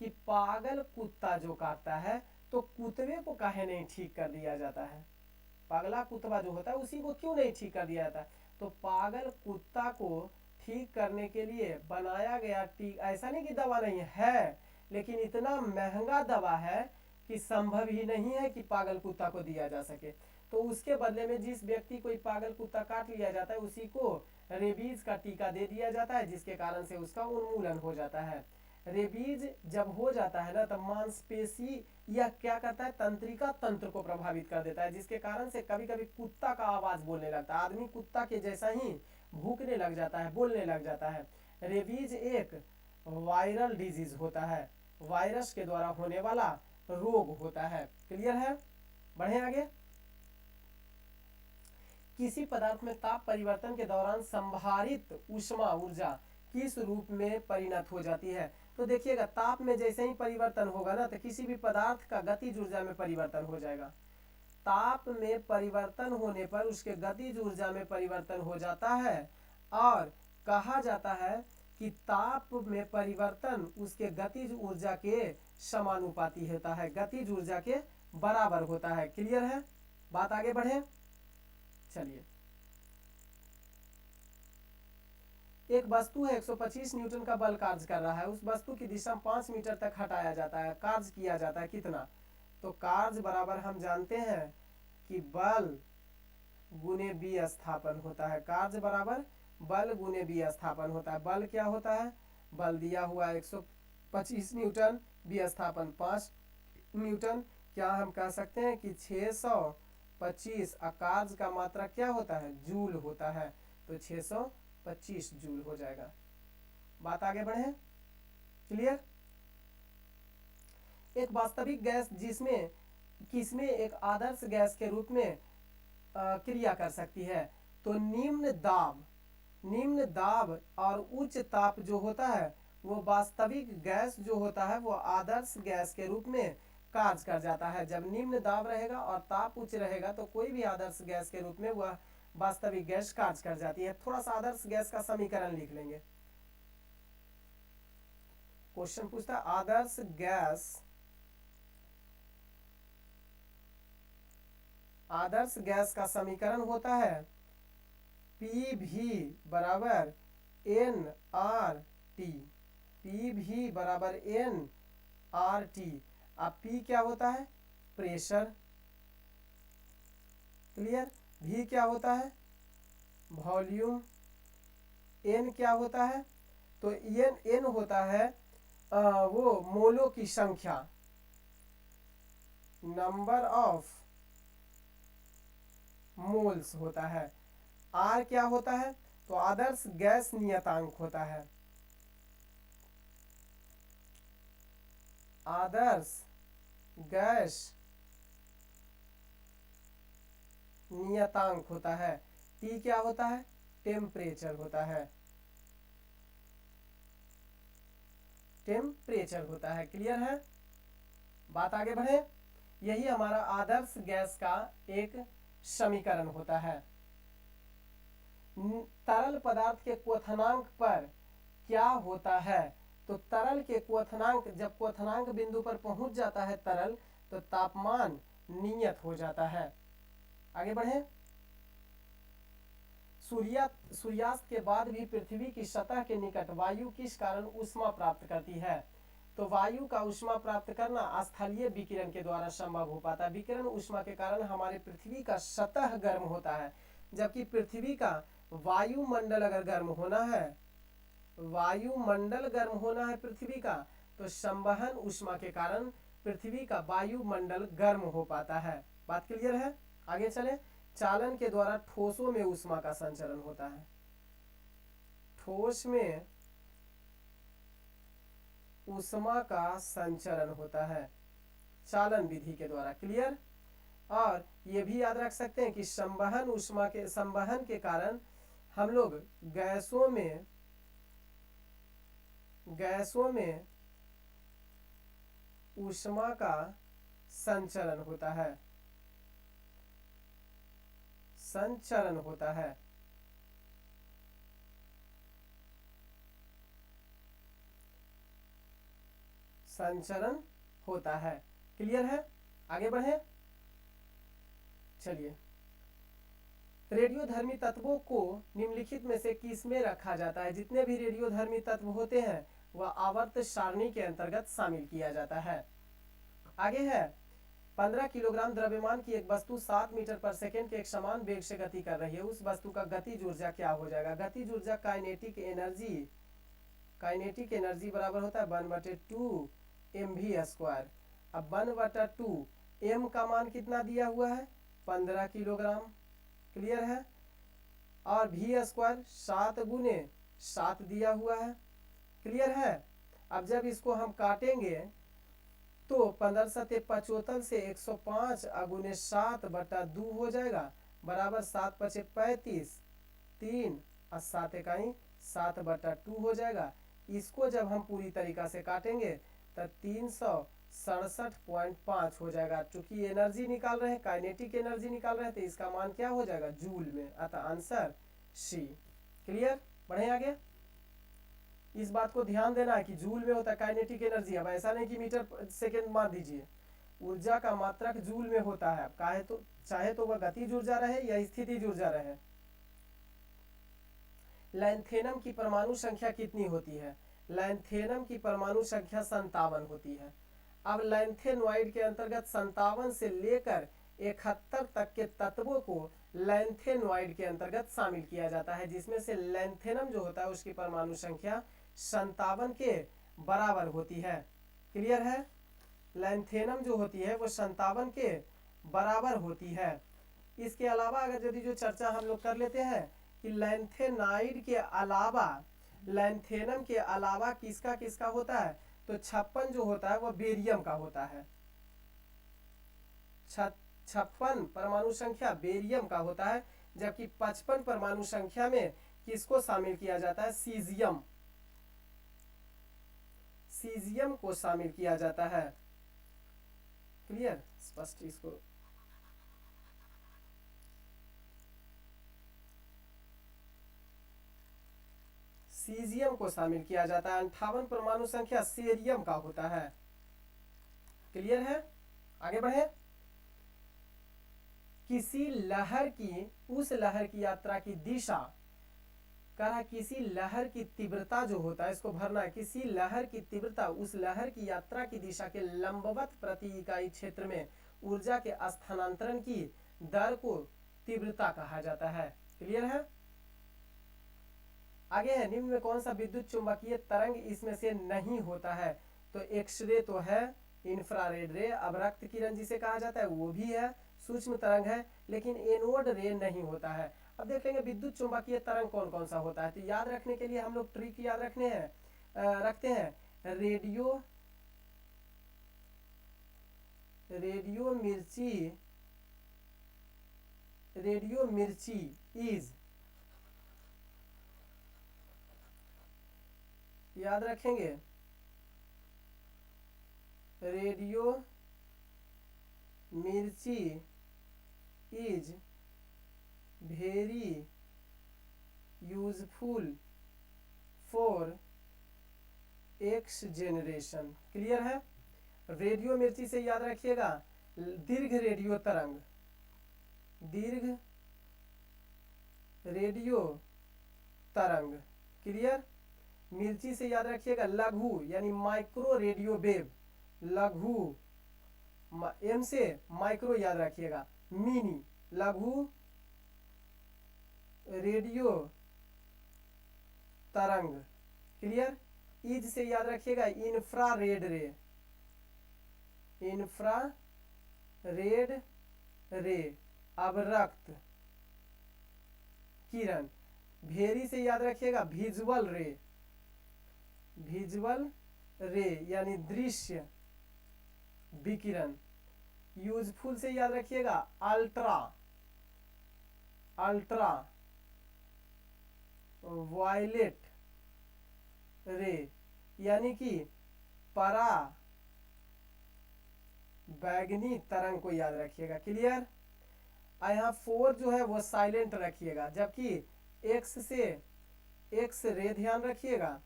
कि पागल कुत्ता जो काटता है तो कुत्ते को काहे नहीं ठीक कर दिया जाता है, पागला कुत्ता जो होता है उसी को क्यों नहीं ठीक कर दिया जाता है। तो पागल कुत्ता को ठीक करने के लिए बनाया गया टीका, ऐसा नहीं कि दवा नहीं है, लेकिन इतना महंगा दवा है कि संभव ही नहीं है कि पागल कुत्ता को दिया जा सके। तो उसके बदले में जिस व्यक्ति को पागल कुत्ता काट लिया जाता है उसी को रेबीज का टीका दे दिया जाता है, जिसके कारण से उसका उन्मूलन हो जाता है। रेबीज जब हो जाता है ना, तब मांसपेशी यह क्या करता है, तंत्रिका तंत्र को प्रभावित कर देता है, जिसके कारण से कभी कभी कुत्ता का आवाज बोलने लगता है, आदमी कुत्ता के जैसा ही भूखने लग जाता है, बोलने लग जाता है। रेबीज एक वायरल डिजीज होता है, वायरस के द्वारा होने वाला रोग होता है। क्लियर है? बढ़े आगे। किसी पदार्थ में ताप परिवर्तन के दौरान संभारित ऊष्मा ऊर्जा किस रूप में परिणत हो जाती है? तो देखिएगा, ताप में जैसे ही परिवर्तन होगा ना, तो किसी भी पदार्थ का गतिज ऊर्जा में परिवर्तन हो जाएगा। ताप में परिवर्तन होने पर उसके गतिज ऊर्जा में परिवर्तन हो जाता है, और कहा जाता है कि ताप में परिवर्तन उसके गतिज ऊर्जा के समानुपाती होता है, गतिज ऊर्जा के बराबर होता है। क्लियर है? बात आगे बढ़े। चलिए, एक वस्तु है, 125 न्यूटन का बल कार्य कर रहा है, उस वस्तु की दिशा 5 मीटर तक हटाया जाता है, कार्य किया जाता है कितना? तो कार्य बराबर हम जानते हैं कि बल गुने विस्थापन होता है, कार्य बराबर बल गुने विस्थापन होता है। बल क्या होता है? बल दिया हुआ 125 न्यूटन, विस्थापन 5 न्यूटन। क्या हम कह सकते हैं कि 625, कार्य का मात्रा क्या होता है? जूल होता है, तो 625 जूल हो जाएगा। बात आगे बढ़े। क्लियर? एक वास्तविक गैस जिसमें किसमें एक आदर्श गैस के रूप में क्रिया कर सकती है? तो निम्न दाब और उच्च ताप जो होता है वो वास्तविक गैस जो होता है वो आदर्श गैस के रूप में कार्य कर जाता है। जब निम्न दाब रहेगा और ताप उच्च रहेगा तो कोई भी आदर्श गैस के रूप में वह वास्तविक गैस कार्य कर जाती है। थोड़ा सा आदर्श गैस का समीकरण लिख लेंगे। क्वेश्चन पूछता है आदर्श गैस का समीकरण होता है PV बराबर nRT, PV बराबर nRT। अब P क्या होता है? प्रेशर। क्लियर? V क्या होता है? वॉल्यूम। N क्या होता है? तो N होता है वो मोलों की संख्या, नंबर ऑफ मोल्स होता है। R क्या होता है? तो आदर्श गैस नियतांक होता है, आदर्श गैस नियतांक होता है। T क्या होता है? टेम्परेचर होता है, टेम्परेचर होता है। क्लियर है? बात आगे बढ़े। यही हमारा आदर्श गैस का एक समीकरण होता है। तरल पदार्थ के क्वथनांक पर क्या होता है? तो तरल के क्वथनांक, जब क्वथनांक बिंदु पर पहुंच जाता है तरल, तो तापमान नियत हो जाता है। आगे बढ़े। सूर्यास्त के बाद भी पृथ्वी की सतह के निकट वायु किस कारण ऊष्मा प्राप्त करती है? तो वायु का ऊष्मा प्राप्त करना स्थलीय विकिरण के द्वारा संभव हो पाता है। विकिरण ऊष्मा के कारण हमारे पृथ्वी का सतह गर्म होता है, जबकि पृथ्वी का वायुमंडल अगर गर्म होना है, वायुमंडल गर्म होना है पृथ्वी का, तो संवहन ऊष्मा के कारण पृथ्वी का वायुमंडल गर्म हो पाता है। बात क्लियर है? आगे चले। चालन के द्वारा ठोसों में ऊष्मा का संचरण होता है, ठोस में ऊष्मा का संचरण होता है चालन विधि के द्वारा। क्लियर? और ये भी याद रख सकते हैं कि संवहन ऊष्मा के संवहन के कारण हम लोग गैसों में ऊष्मा का संचरण होता है, संचरण होता है। संचरण होता है। क्लियर है? आगे बढ़े। चलिए, रेडियोधर्मी तत्वों को निम्नलिखित में से किस में रखा जाता है? जितने भी रेडियोधर्मी तत्व होते हैं वह आवर्त सारणी के अंतर्गत शामिल किया जाता है। आगे है 15 किलोग्राम द्रव्यमान की एक वस्तु 7 मीटर पर सेकेंड के एक समान वेग से गति कर रही है, उस वस्तु का गतिज ऊर्जा क्या हो जाएगा? गतिज ऊर्जा काइनेटिक एनर्जी बराबर होता है 1/2 mv²। अब 1/2 m का मान कितना दिया हुआ है? 15 किलोग्राम, क्लियर है। और v² 7 गुने 7 दिया हुआ है, क्लियर है। अब जब इसको हम काटेंगे तो 15 सते 75 से 105 गुने 7/2 हो जाएगा, बराबर 7 पचे 35, 3 और 7 इकाई 7/2 हो जाएगा। इसको जब हम पूरी तरीका से काटेंगे तो 367.5 हो जाएगा। चूंकि एनर्जी निकाल रहे हैं, काइनेटिक एनर्जी निकाल रहे हैं, तो इसका मान क्या हो जाएगा? जूल में। अतः आंसर सी। क्लियर, बढ़े आगे। इस बात को ध्यान देना है कि जूल में होता है काइनेटिक एनर्जी। अब ऐसा नहीं कि मीटर सेकेंड मान दीजिए, ऊर्जा का मात्रक जूल में होता है। चाहे तो वह गतिज ऊर्जा रहे या स्थितिज ऊर्जा रहे। लैंथेनम की परमाणु संख्या कितनी होती है? लैंथेनम की परमाणु संख्या 57 होती है। अब लैंथेनॉइड के अंतर्गत 57 से लेकर 71 तक के तत्वों को लैंथेनॉइड के अंतर्गत शामिल किया जाता है, जिसमें से लैंथेनम जो होता है उसकी परमाणु संख्या 57 के बराबर होती है। क्लियर है, लैंथेनम जो होती है वो 57 के बराबर होती है। इसके अलावा अगर यदि जो चर्चा हम लोग कर लेते हैं कि लैंथेनाइड के अलावा, लैंथेनम के अलावा किसका किसका होता है, तो 56 जो होता है वो बेरियम का होता है। 56 परमाणु संख्या बेरियम का होता है, जबकि 55 परमाणु संख्या में किसको शामिल किया जाता है? सीजियम, सीजियम को शामिल किया जाता है। क्लियर, स्पष्ट इसको सीजियम को शामिल किया जाता है। 58 परमाणु संख्या सेरियम का होता है। क्लियर है, आगे बढ़े। किसी लहर की, उस लहर की यात्रा की दिशा, कहा किसी लहर की तीव्रता जो होता है, इसको भरना है। किसी लहर की तीव्रता उस लहर की यात्रा की दिशा के लंबवत प्रति इकाई क्षेत्र में ऊर्जा के स्थानांतरण की दर को तीव्रता कहा जाता है। क्लियर है, आगे है। निम्न में कौन सा विद्युत चुंबकीय तरंग इसमें से नहीं होता है? तो एक्सरे तो है, इंफ्रारेड रे, अवरक्त किरण जिसे कहा जाता है वो भी है, सूक्ष्म तरंग है, लेकिन एनोड रे नहीं होता है। अब देख लेंगे विद्युत चुंबकीय तरंग कौन कौन सा होता है। तो याद रखने के लिए हम लोग ट्रिक याद रखते हैं। रेडियो मिर्ची इज, याद रखेंगे, रेडियो मिर्ची is very useful for x generation. Clear है, रेडियो मिर्ची से याद रखिएगा दीर्घ रेडियो तरंग, दीर्घ रेडियो तरंग। क्लियर, मिर्ची से याद रखिएगा लघु यानी माइक्रो रेडियो वेव, लघु एम से माइक्रो याद रखिएगा, मिनी लघु रेडियो तरंग। क्लियर, इज से याद रखिएगा इंफ्रारेड रे, इंफ्रारेड रे अवरक्त किरण। भेरी से याद रखिएगा विजुअल रे, विजुअल रे यानी दृश्य विकिरण। यूजफुल से याद रखिएगा अल्ट्रा, अल्ट्रा वायलेट रे यानी कि परा बैगनी तरंग को याद रखिएगा। क्लियर, यहाँ 4 जो है वो साइलेंट रखिएगा, जबकि एक्स रे ध्यान रखिएगा,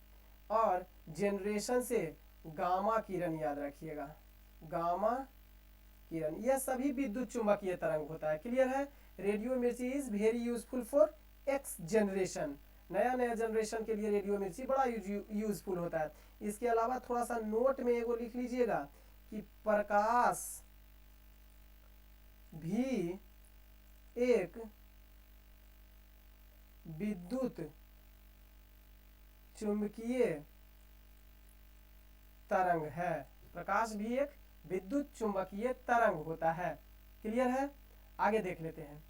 और जनरेशन से गामा किरण याद रखिएगा, गामा किरण। यह सभी विद्युत चुंबकीय तरंग होता है। क्लियर है, रेडियो मिर्ची is very useful for x generation, नया नया जनरेशन के लिए रेडियो मिर्ची बड़ा यूजफुल होता है। इसके अलावा थोड़ा सा नोट में एगो लिख लीजिएगा कि प्रकाश भी एक विद्युत चुंबकीय तरंग है। प्रकाश भी एक विद्युत चुंबकीय तरंग होता है। क्लियर है? आगे देख लेते हैं।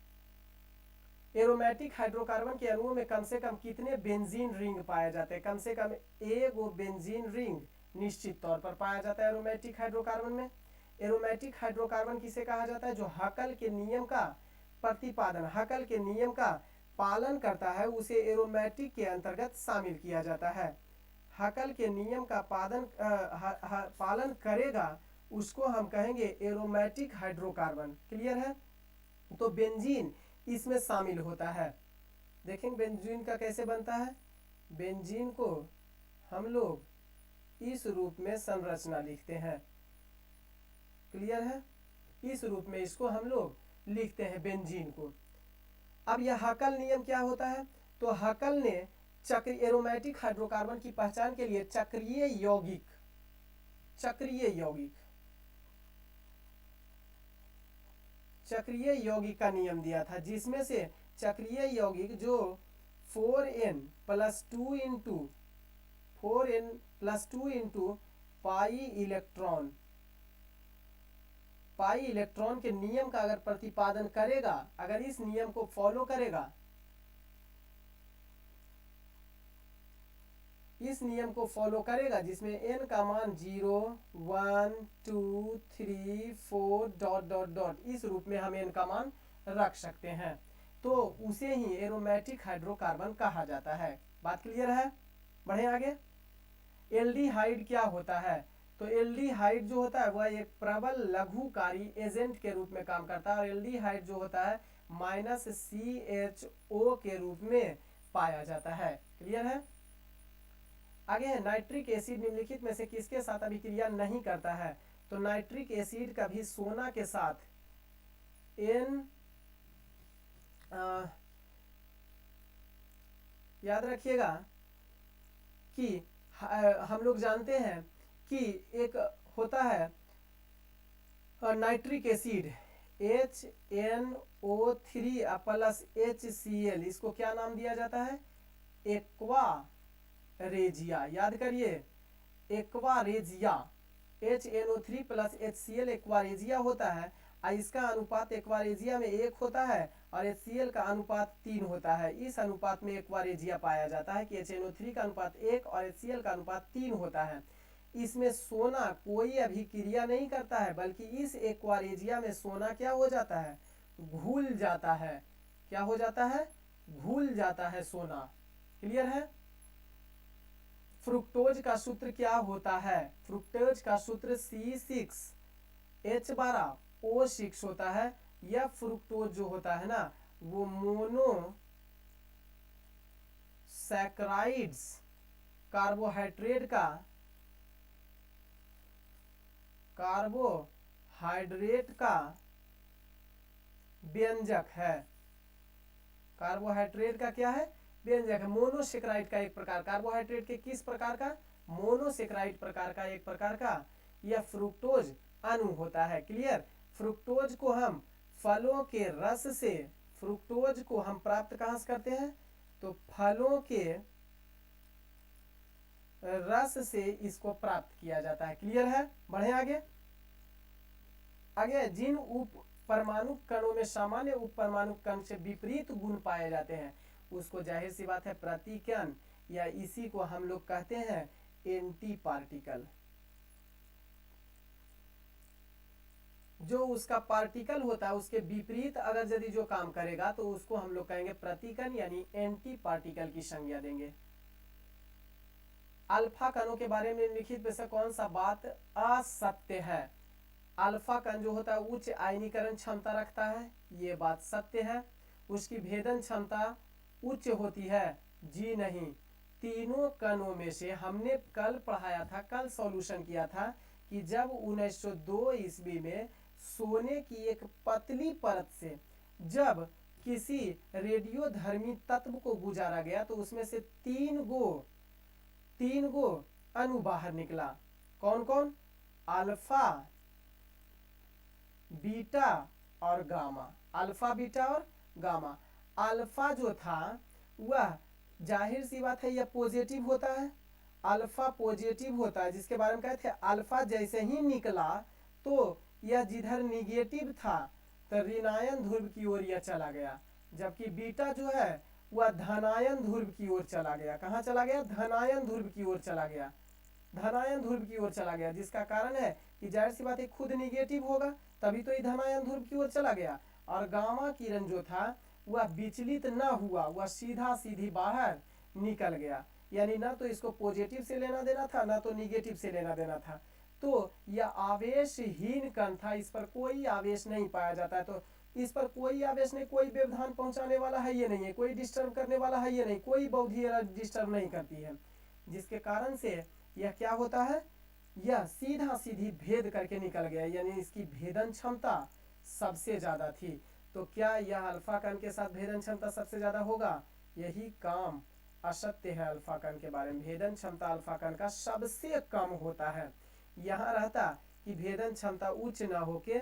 एरोमेटिक हाइड्रोकार्बन के अणुओं में कम से कम कितने बेंजीन रिंग पाए जाते हैं? कम से कम एगो बेंजीन रिंग निश्चित तौर पर पाया जाता है एरोमेटिक हाइड्रोकार्बन में। एरोमेटिक हाइड्रोकार्बन किसे कहा जाता है? जो हकल के नियम का प्रतिपादन, हकल के नियम का पालन करता है, उसे एरोमेटिक के अंतर्गत शामिल किया जाता है। हकल के नियम का पालन करेगा उसको हम कहेंगे एरोमेटिक हाइड्रोकार्बन। क्लियर है? तो बेंजीन इसमें शामिल होता है। देखेंगे बेंजीन का कैसे बनता है। बेंजीन को हम लोग इस रूप में संरचना लिखते हैं। क्लियर है? इस रूप में इसको हम लोग लिखते हैं बेंजीन को। अब यह हकल नियम क्या होता है? तो हकल ने चक्र एरोमेटिक हाइड्रोकार्बन की पहचान के लिए चक्रीय यौगिक का नियम दिया था, जिसमें से चक्रीय यौगिक जो 4n + 2 इंटू पाई इलेक्ट्रॉन के नियम का अगर प्रतिपादन करेगा, अगर इस नियम को फॉलो करेगा, इस नियम को फॉलो करेगा जिसमें n का मान 0, 1, 2, 3, 4 ... इस रूप में हम n का मान रख सकते हैं, तो उसे ही एरोमेटिक हाइड्रोकार्बन कहा जाता है। बात क्लियर है? बढ़े आगे। एल्डिहाइड क्या होता है? तो एल्डिहाइड जो होता है वह एक प्रबल लघुकारी एजेंट के रूप में काम करता है, और एल्डिहाइड जो होता है -CHO के रूप में पाया जाता है। क्लियर है? आगे है नाइट्रिक एसिड निम्नलिखित में से किसके साथ अभिक्रिया नहीं करता है? तो नाइट्रिक एसिड कभी सोना के साथ याद रखिएगा कि हम लोग जानते हैं कि एक होता है नाइट्रिक एसिड HNO3 + HCl, इसको क्या नाम दिया जाता है? Aqua regia. याद करिए, एक्वारेजिया। HNO3 + HCl एक्वारेजिया होता है, और इसका अनुपात एक्वारेजिया में 1 होता है और HCl का अनुपात 3 होता है। इस अनुपात में एक्वारेजिया पाया जाता है कि HNO3 का अनुपात 1 और HCl का अनुपात 3 होता है। इसमें सोना कोई अभिक्रिया नहीं करता है, बल्कि इस एक्वारेजिया में सोना क्या हो जाता है? घुल जाता है। क्या हो जाता है? घुल जाता है सोना। क्लियर है? फ्रुक्टोज का सूत्र क्या होता है? फ्रुक्टोज का सूत्र C6H12O6 होता है। यह फ्रुक्टोज जो होता है ना, वो मोनोसैकराइड्स कार्बोहाइड्रेट का व्यंजक है। कार्बोहाइड्रेट का क्या है? व्यंजक है। मोनोसेक्राइड का एक प्रकार, कार्बोहाइड्रेट के किस प्रकार का? मोनोसेक्राइड प्रकार का एक प्रकार का यह फ्रुक्टोज अणु होता है। क्लियर? फ्रुक्टोज को हम फलों के रस से, फ्रुक्टोज को हम प्राप्त कहां से करते हैं? तो फलों के रस से इसको प्राप्त किया जाता है। क्लियर है? बढ़े आगे। आगे जिन उप परमाणु कणों में सामान्य उप परमाणु कण से विपरीत गुण पाए जाते हैं उसको जाहिर सी बात है प्रतिकण, या इसी को हम लोग कहते हैं एंटी पार्टिकल। जो उसका पार्टिकल होता है उसके विपरीत अगर यदि जो काम करेगा तो उसको हम लोग कहेंगे प्रतिकण, यानी एंटी पार्टिकल की संज्ञा देंगे। अल्फा कणों के बारे में लिखित में से कौन सा बात असत्य है? अल्फा कण जो होता है उच्च आयनीकरण क्षमता रखता है, ये बात सत्य है। उसकी भेदन क्षमता उच्च होती है, जी नहीं। तीनों कणों में से हमने कल पढ़ाया था, कल सॉल्यूशन किया था कि जब 1902 ईस्वी में सोने की एक पतली परत से जब किसी रेडियोधर्मी तत्व को गुजारा गया तो उसमें से तीन गो अणु बाहर निकला। कौन कौन? अल्फा, बीटा और गामा, अल्फा बीटा और गामा। अल्फा जो था वह जाहिर सी बात है यह पॉजिटिव होता है, अल्फा पॉजिटिव होता है, जिसके बारे में कहे थे अल्फा जैसे ही निकला तो यह जिधर निगेटिव था तो ऋणायन ध्रुव की ओर यह चला गया, जबकि बीटा जो है वह धनायन ध्रुव की ओर चला गया। कहाँ चला गया? धनायन ध्रुव की ओर चला गया, धनायन ध्रुव की ओर चला गया, जिसका कारण है कि जाहिर सी बात है खुद निगेटिव होगा तभी तो ये धनायन ध्रुव की ओर चला गया। और गामा किरण जो था वह विचलित न हुआ, वह सीधा सीधी बाहर निकल गया, यानी ना तो इसको पॉजिटिव से लेना देना था ना तो निगेटिव से लेना देना था। तो यह आवेशहीन कण था, इस पर कोई आवेश नहीं पाया जाता है, तो इस पर कोई आवेश नहीं, कोई व्यवधान पहुंचाने वाला है ये नहीं है, कोई डिस्टर्ब करने वाला है ये नहीं, कोई बौद्धि डिस्टर्ब नहीं करती है, जिसके कारण से यह क्या होता है, यह सीधा सीधी भेद करके निकल गया, यानी इसकी भेदन क्षमता सबसे ज्यादा थी। तो क्या यह अल्फा कण के साथ भेदन क्षमता सबसे ज्यादा होगा? यही काम असत्य है अल्फा कण के बारे में, भेदन क्षमता अल्फा कण का सबसे कम होता है। यहाँ रहता कि भेदन क्षमता उच्च ना होके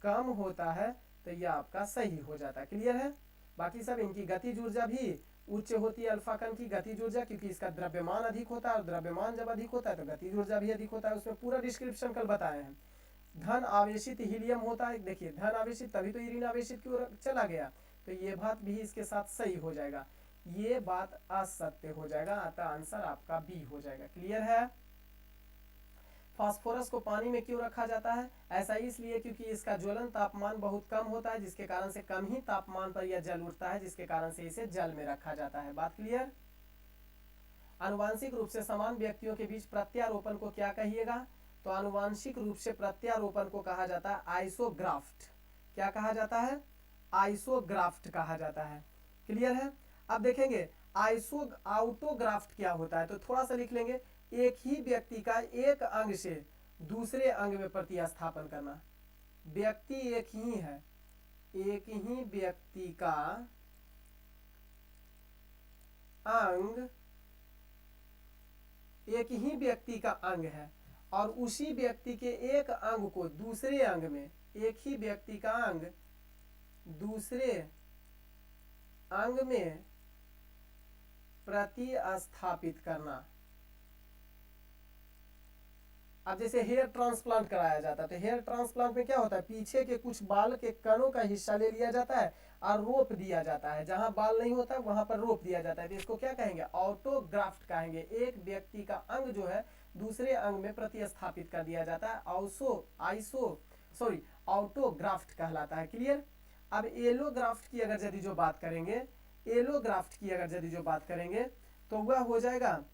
कम होता है तो यह आपका सही हो जाता। क्लियर है? बाकी सब इनकी गतिज ऊर्जा भी उच्च होती है अल्फा कण की गतिज ऊर्जा, क्योंकि इसका द्रव्यमान अधिक होता है और द्रव्यमान जब अधिक होता है तो गतिज ऊर्जा भी अधिक होता है। उसमें पूरा डिस्क्रिप्शन कल बताए हैं। धन आवेशित हीलियम होता है, देखिए धन आवेशित तभी तो ऋण आवेशित की ओर चला गया, तो ये बात भी इसके साथ सही हो जाएगा, ये बात असत्य हो जाएगा, अतः आंसर आपका बी हो जाएगा। क्लियर है? फास्फोरस को पानी में क्यों रखा जाता है? ऐसा इसलिए क्योंकि इसका ज्वलन तापमान बहुत कम होता है, जिसके कारण से कम ही तापमान पर यह जल उठता है, जिसके कारण से इसे जल में रखा जाता है। बात क्लियर? आनुवांशिक रूप से समान व्यक्तियों के बीच प्रत्यारोपण को क्या कहिएगा? तो आनुवांशिक रूप से प्रत्यारोपण को कहा जाता है आइसोग्राफ्ट। क्या कहा जाता है? आइसोग्राफ्ट कहा जाता है। क्लियर है? अब देखेंगे आउटोग्राफ्ट क्या होता है, तो थोड़ा सा लिख लेंगे, एक ही व्यक्ति का एक अंग से दूसरे अंग में प्रतिस्थापन करना। व्यक्ति एक ही है, एक ही व्यक्ति का अंग, एक ही व्यक्ति का अंग है और उसी व्यक्ति के एक अंग को दूसरे अंग में, एक ही व्यक्ति का अंग दूसरे अंग में प्रतिस्थापित करना। अब जैसे हेयर ट्रांसप्लांट कराया जाता है, तो हेयर ट्रांसप्लांट में क्या होता है, पीछे के कुछ बाल के कणों का हिस्सा ले लिया जाता है और रोप दिया जाता है, जहां बाल नहीं होता वहां पर रोप दिया जाता है, तो इसको क्या कहेंगे? ऑटोग्राफ्ट कहेंगे। एक व्यक्ति का अंग जो है दूसरे अंग में प्रतिस्थापित कर दिया जाता है, ऑटोग्राफ्ट कहलाता है। क्लियर? अब एलोग्राफ्ट की अगर यदि जो बात करेंगे, एलोग्राफ्ट की अगर यदि जो बात करेंगे तो वह हो जाएगा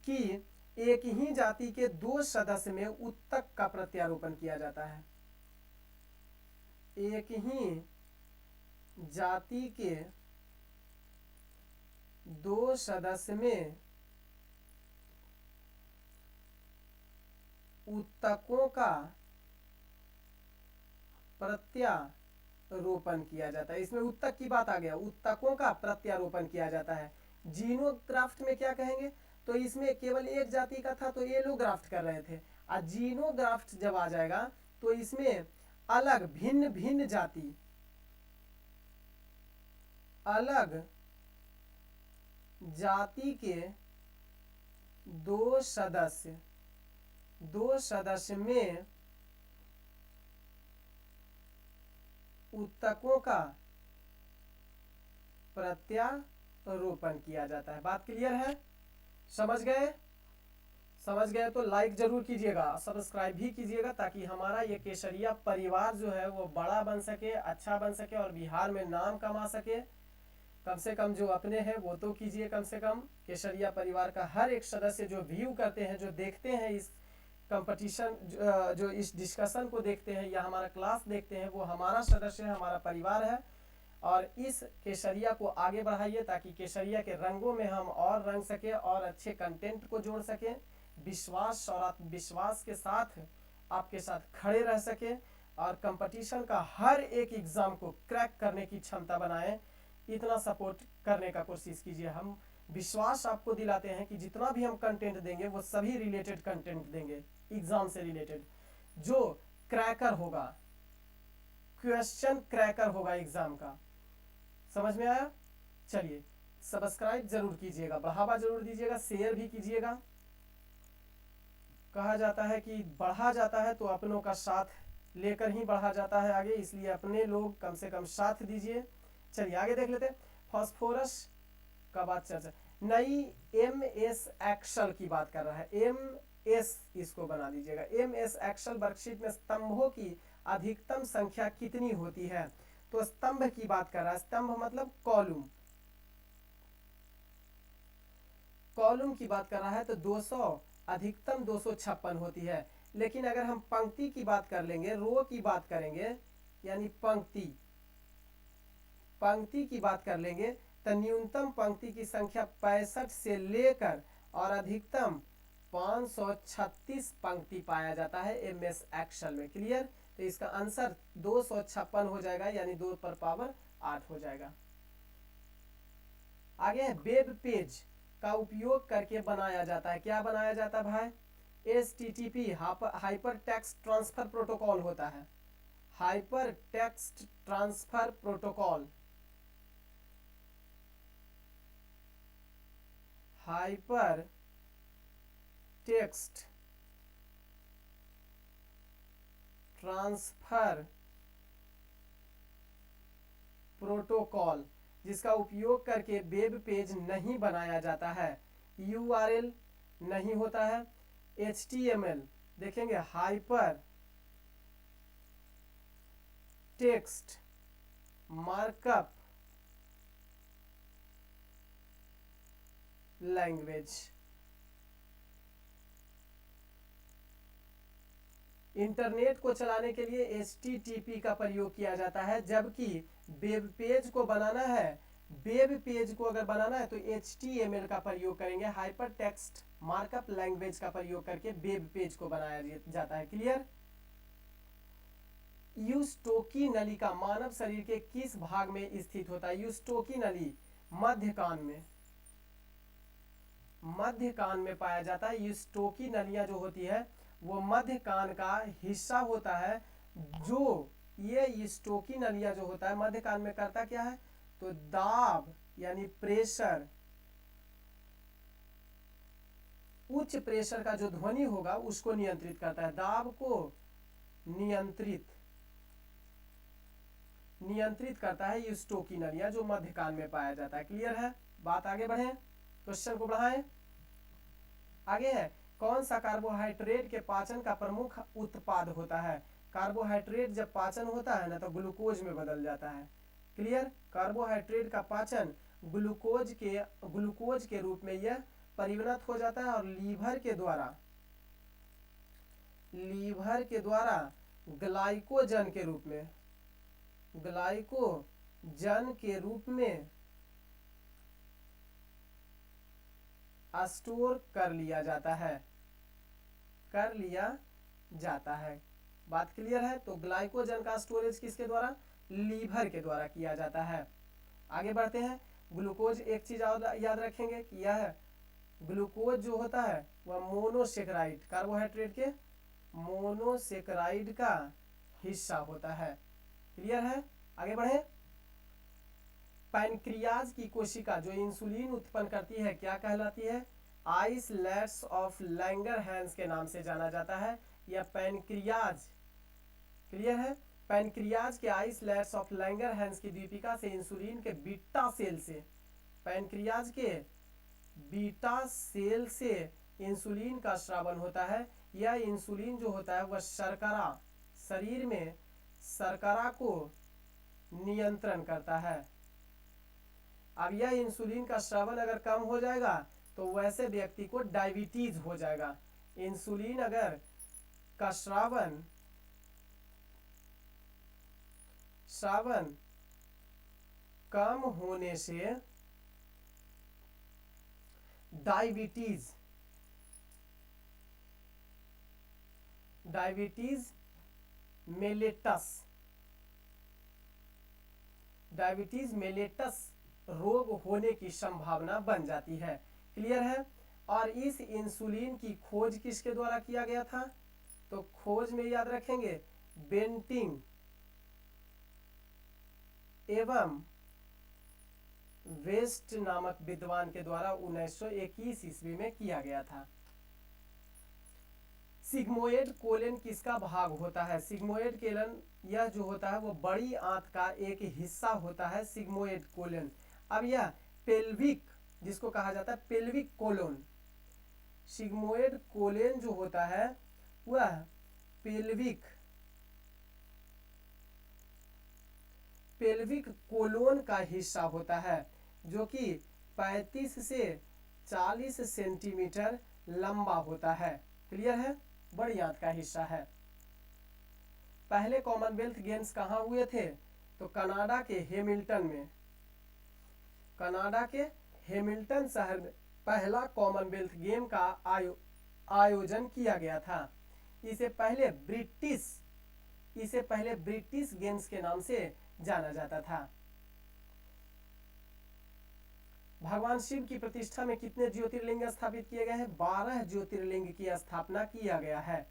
कि एक ही जाति के दो सदस्य में उत्तक का प्रत्यारोपण किया जाता है। एक ही जाति के दो सदस्य में उत्तकों का प्रत्यारोपण किया जाता है। इसमें उत्तक की बात आ गया, उत्तकों का प्रत्यारोपण किया जाता है। जीनोग्राफ्ट में क्या कहेंगे? तो इसमें केवल एक जाति का था तो एलोग्राफ्ट कर रहे थे, और जीनोग्राफ्ट जब आ जाएगा तो इसमें अलग भिन्न भिन्न जाति, अलग जाति के दो सदस्य में उत्तकों का प्रत्यारोपण किया जाता है। बात क्लियर है? समझ गए? समझ गए तो लाइक जरूर कीजिएगा, सब्सक्राइब भी कीजिएगा, ताकि हमारा ये केसरिया परिवार जो है वो बड़ा बन सके, अच्छा बन सके और बिहार में नाम कमा सके। कम से कम जो अपने हैं वो तो कीजिए, कम से कम केसरिया परिवार का हर एक सदस्य जो व्यू करते हैं, जो देखते हैं इस कंपटीशन, जो इस डिस्कशन को देखते हैं या हमारा क्लास देखते हैं, वो हमारा सदस्य है, हमारा परिवार है। और इस केसरिया को आगे बढ़ाइए ताकि केसरिया के रंगों में हम और रंग सके और अच्छे कंटेंट को जोड़ सके, विश्वास और आत्मविश्वास के साथ आपके साथ खड़े रह सके और कंपटीशन का हर एक एग्जाम को क्रैक करने की क्षमता बनाएं। इतना सपोर्ट करने का कोशिश कीजिए। हम विश्वास आपको दिलाते हैं कि जितना भी हम कंटेंट देंगे वो सभी रिलेटेड कंटेंट देंगे, एग्जाम से रिलेटेड, जो क्रैकर होगा, क्वेश्चन क्रैकर होगा एग्जाम का। समझ में आया? चलिए सब्सक्राइब जरूर कीजिएगा, बढ़ावा जरूर दीजिएगा, शेयर भी कीजिएगा। कहा जाता है कि बढ़ा जाता है तो अपनों का साथ लेकर ही बढ़ा जाता है आगे, इसलिए अपने लोग कम से कम साथ दीजिए। चलिए आगे देख लेते हैं। फास्फोरस का बात चर्चा, नई MS एक्सेल की बात कर रहा है। MS इसको बना दीजिएगा। MS एक्सेल वर्कशीट में स्तंभों की अधिकतम संख्या कितनी होती है? तो स्तंभ की बात कर रहा है। स्तंभ मतलब कॉलम, कॉलम की बात कर रहा है तो 200 अधिकतम 256 होती है। लेकिन अगर हम पंक्ति की बात कर लेंगे, रो की बात करेंगे, यानी पंक्ति की बात कर लेंगे तो न्यूनतम पंक्ति की संख्या 65 से लेकर और अधिकतम 536 पंक्ति पाया जाता है MS एक्सेल में। क्लियर? तो इसका आंसर 256 हो जाएगा, यानी 2 पर पावर 8 हो जाएगा। आगे है वेब पेज का उपयोग करके बनाया जाता है। क्या बनाया जाता है भाई? HTTP hyper text transfer protocol होता है। Hyper text transfer protocol, hyper text transfer protocol, जिसका उपयोग करके वेब पेज नहीं बनाया जाता है। URL नहीं होता है। HTML देखेंगे, hyper text markup language. Internet को चलाने के लिए HTTP का प्रयोग किया जाता है, जबकि वेब पेज को बनाना है, वेब पेज को अगर बनाना है तो HTML का प्रयोग करेंगे। हाइपर टेक्स्ट मार्कअप लैंग्वेज का प्रयोग करके वेब पेज को बनाया जाता है। क्लियर? यूस्टोकी नली का मानव शरीर के किस भाग में स्थित होता है? यूस्टोकी नली मध्य कान में, मध्य कान में पाया जाता है। यूस्टोकी नलियां जो होती है वो मध्य कान का हिस्सा होता है। जो ये यूस्टोकी नलियां जो होता है मध्य कान में करता क्या है? तो दाब यानी प्रेशर, उच्च प्रेशर का जो ध्वनि होगा उसको नियंत्रित करता है। दाब को नियंत्रित करता है यूस्टोकी नलियां, जो मध्य कान में पाया जाता है। क्लियर है? बात आगे बढ़े, क्वेश्चन को बढ़ाएं। आगे है, कौन सा कार्बोहाइड्रेट के पाचन का प्रमुख उत्पाद होता है? कार्बोहाइड्रेट जब पाचन होता है ना तो ग्लूकोज में बदल जाता है। क्लियर? कार्बोहाइड्रेट का पाचन ग्लूकोज के रूप में यह परिवर्तित हो जाता है और लीवर के द्वारा ग्लाइकोजन के रूप में स्टोर कर लिया जाता है। बात क्लियर है? तो ग्लाइकोजन का स्टोरेज किसके द्वारा? लीवर के द्वारा किया जाता है। आगे बढ़ते हैं। ग्लूकोज, एक चीज और याद रखेंगे कि यह ग्लूकोज जो होता है वह मोनोसेकेराइड, कार्बोहाइड्रेट के मोनोसेकेराइड का हिस्सा होता है। क्लियर है? आगे बढ़े। पैनक्रियाज की कोशिका जो इंसुलिन उत्पन्न करती है क्या कहलाती है? आइसलेट्स ऑफ लैंगरहैंस के नाम से जाना जाता है। यह पैनक्रियाज, क्लियर है? पैनक्रियाज के आइसलेट्स ऑफ लैंगरहैंस की दीपिका से इंसुलिन के बीटा सेल से, पैनक्रियाज के बीटा सेल से इंसुलिन का स्रावन होता है। यह इंसुलिन जो होता है वह शर्करा, शरीर में शर्करा को नियंत्रण करता है। अब यह इंसुलिन का स्रावन अगर कम हो जाएगा तो वैसे व्यक्ति को डायबिटीज हो जाएगा। इंसुलिन अगर का स्रावन कम होने से डायबिटीज मेलेटस रोग होने की संभावना बन जाती है। क्लियर है? और इस इंसुलिन की खोज किसके द्वारा किया गया था? तो खोज में याद रखेंगे बेंटिंग एवं वेस्ट नामक विद्वान के द्वारा 1921 ईस्वी में किया गया था। सिग्मोइड कोलन किसका भाग होता है? सिग्मोइड कोलन यह जो होता है वो बड़ी आंत का एक हिस्सा होता है, सिग्मोइड कोलन। अब यह पेल्विक, जिसको कहा जाता है पेल्विक कोलन, सिग्मोइड कोलन जो होता है वह पेल्विक कोलोन का हिस्सा होता है, जो कि 35 से 40 सेंटीमीटर लंबा होता है। क्लियर है? बड़ी आंत का हिस्सा है। पहले कॉमनवेल्थ गेम्स कहाँ हुए थे? तो कनाडा के हैमिल्टन में, कनाडा के हैमिल्टन शहर में पहला कॉमनवेल्थ गेम का आयोजन किया गया था। इसे पहले ब्रिटिश गेम्स के नाम से जाना जाता था। भगवान शिव की प्रतिष्ठा में कितने ज्योतिर्लिंग स्थापित किए गए हैं? 12 ज्योतिर्लिंग की स्थापना किया गया है।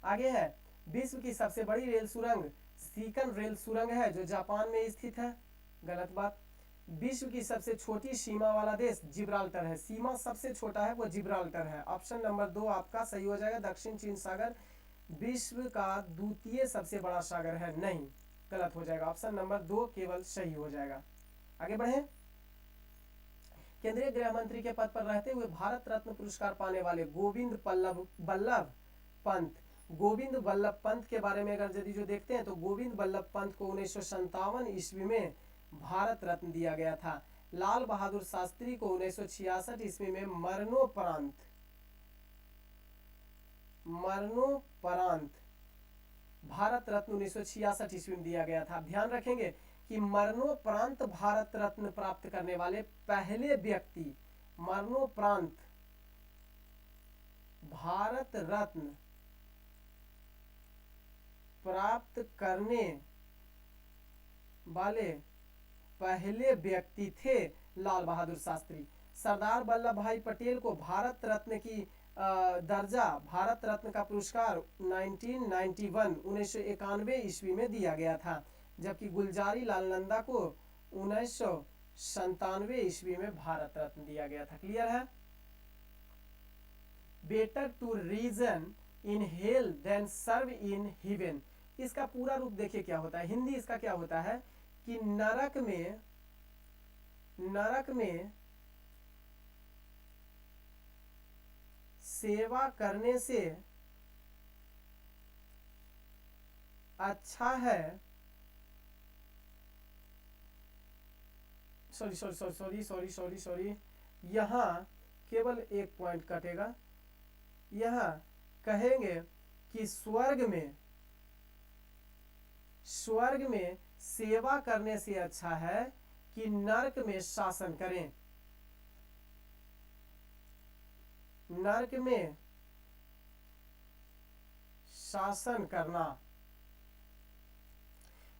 आगे है, विश्व की सबसे बड़ी रेल सुरंग सीकन रेल सुरंग है, जो जापान में स्थित है। गलत बात। विश्व की सबसे छोटी सीमा वाला देश जिब्राल्टर है। सीमा सबसे छोटा है वो जिब्राल्टर है। ऑप्शन नंबर 2 आपका सही हो जाएगा। दक्षिण चीन सागर विश्व का द्वितीय सबसे बड़ा सागर है, नहीं, गलत हो जाएगा। ऑप्शन नंबर 2 केवल सही हो जाएगा। आगे बढ़े। केंद्रीय गृह मंत्री के पद पर रहते हुए भारत रत्न पुरस्कार पाने वाले गोविंद वल्लभ पंत के बारे में अगर यदि जो देखते हैं तो गोविंद वल्लभ पंत को 1957 ईस्वी में भारत रत्न दिया गया था। लाल बहादुर शास्त्री को 1966 ईस्वी में मरणोपरांत भारत रत्न 1966 ईस्वी में दिया गया था। ध्यान रखेंगे कि मरणोपरांत भारत रत्न प्राप्त करने वाले पहले व्यक्ति, मरणोपरांत भारत रत्न प्राप्त करने वाले पहले व्यक्ति थे लाल बहादुर शास्त्री। सरदार वल्लभ भाई पटेल को भारत रत्न की दर्जा, भारत रत्न का पुरस्कार 1991 ईस्वी में दिया गया था, जबकि गुलजारी लाल नंदा को 1997 ईस्वी में भारत रत्न दिया गया था। क्लियर है? Better to reign in hell than serve in heaven, इसका पूरा रूप देखिए क्या होता है। हिंदी इसका क्या होता है कि नरक में सेवा करने से अच्छा है, सॉरी, यहाँ केवल एक पॉइंट कटेगा। यहाँ कहेंगे कि स्वर्ग में सेवा करने से अच्छा है कि नरक में शासन करें। नरक में शासन करना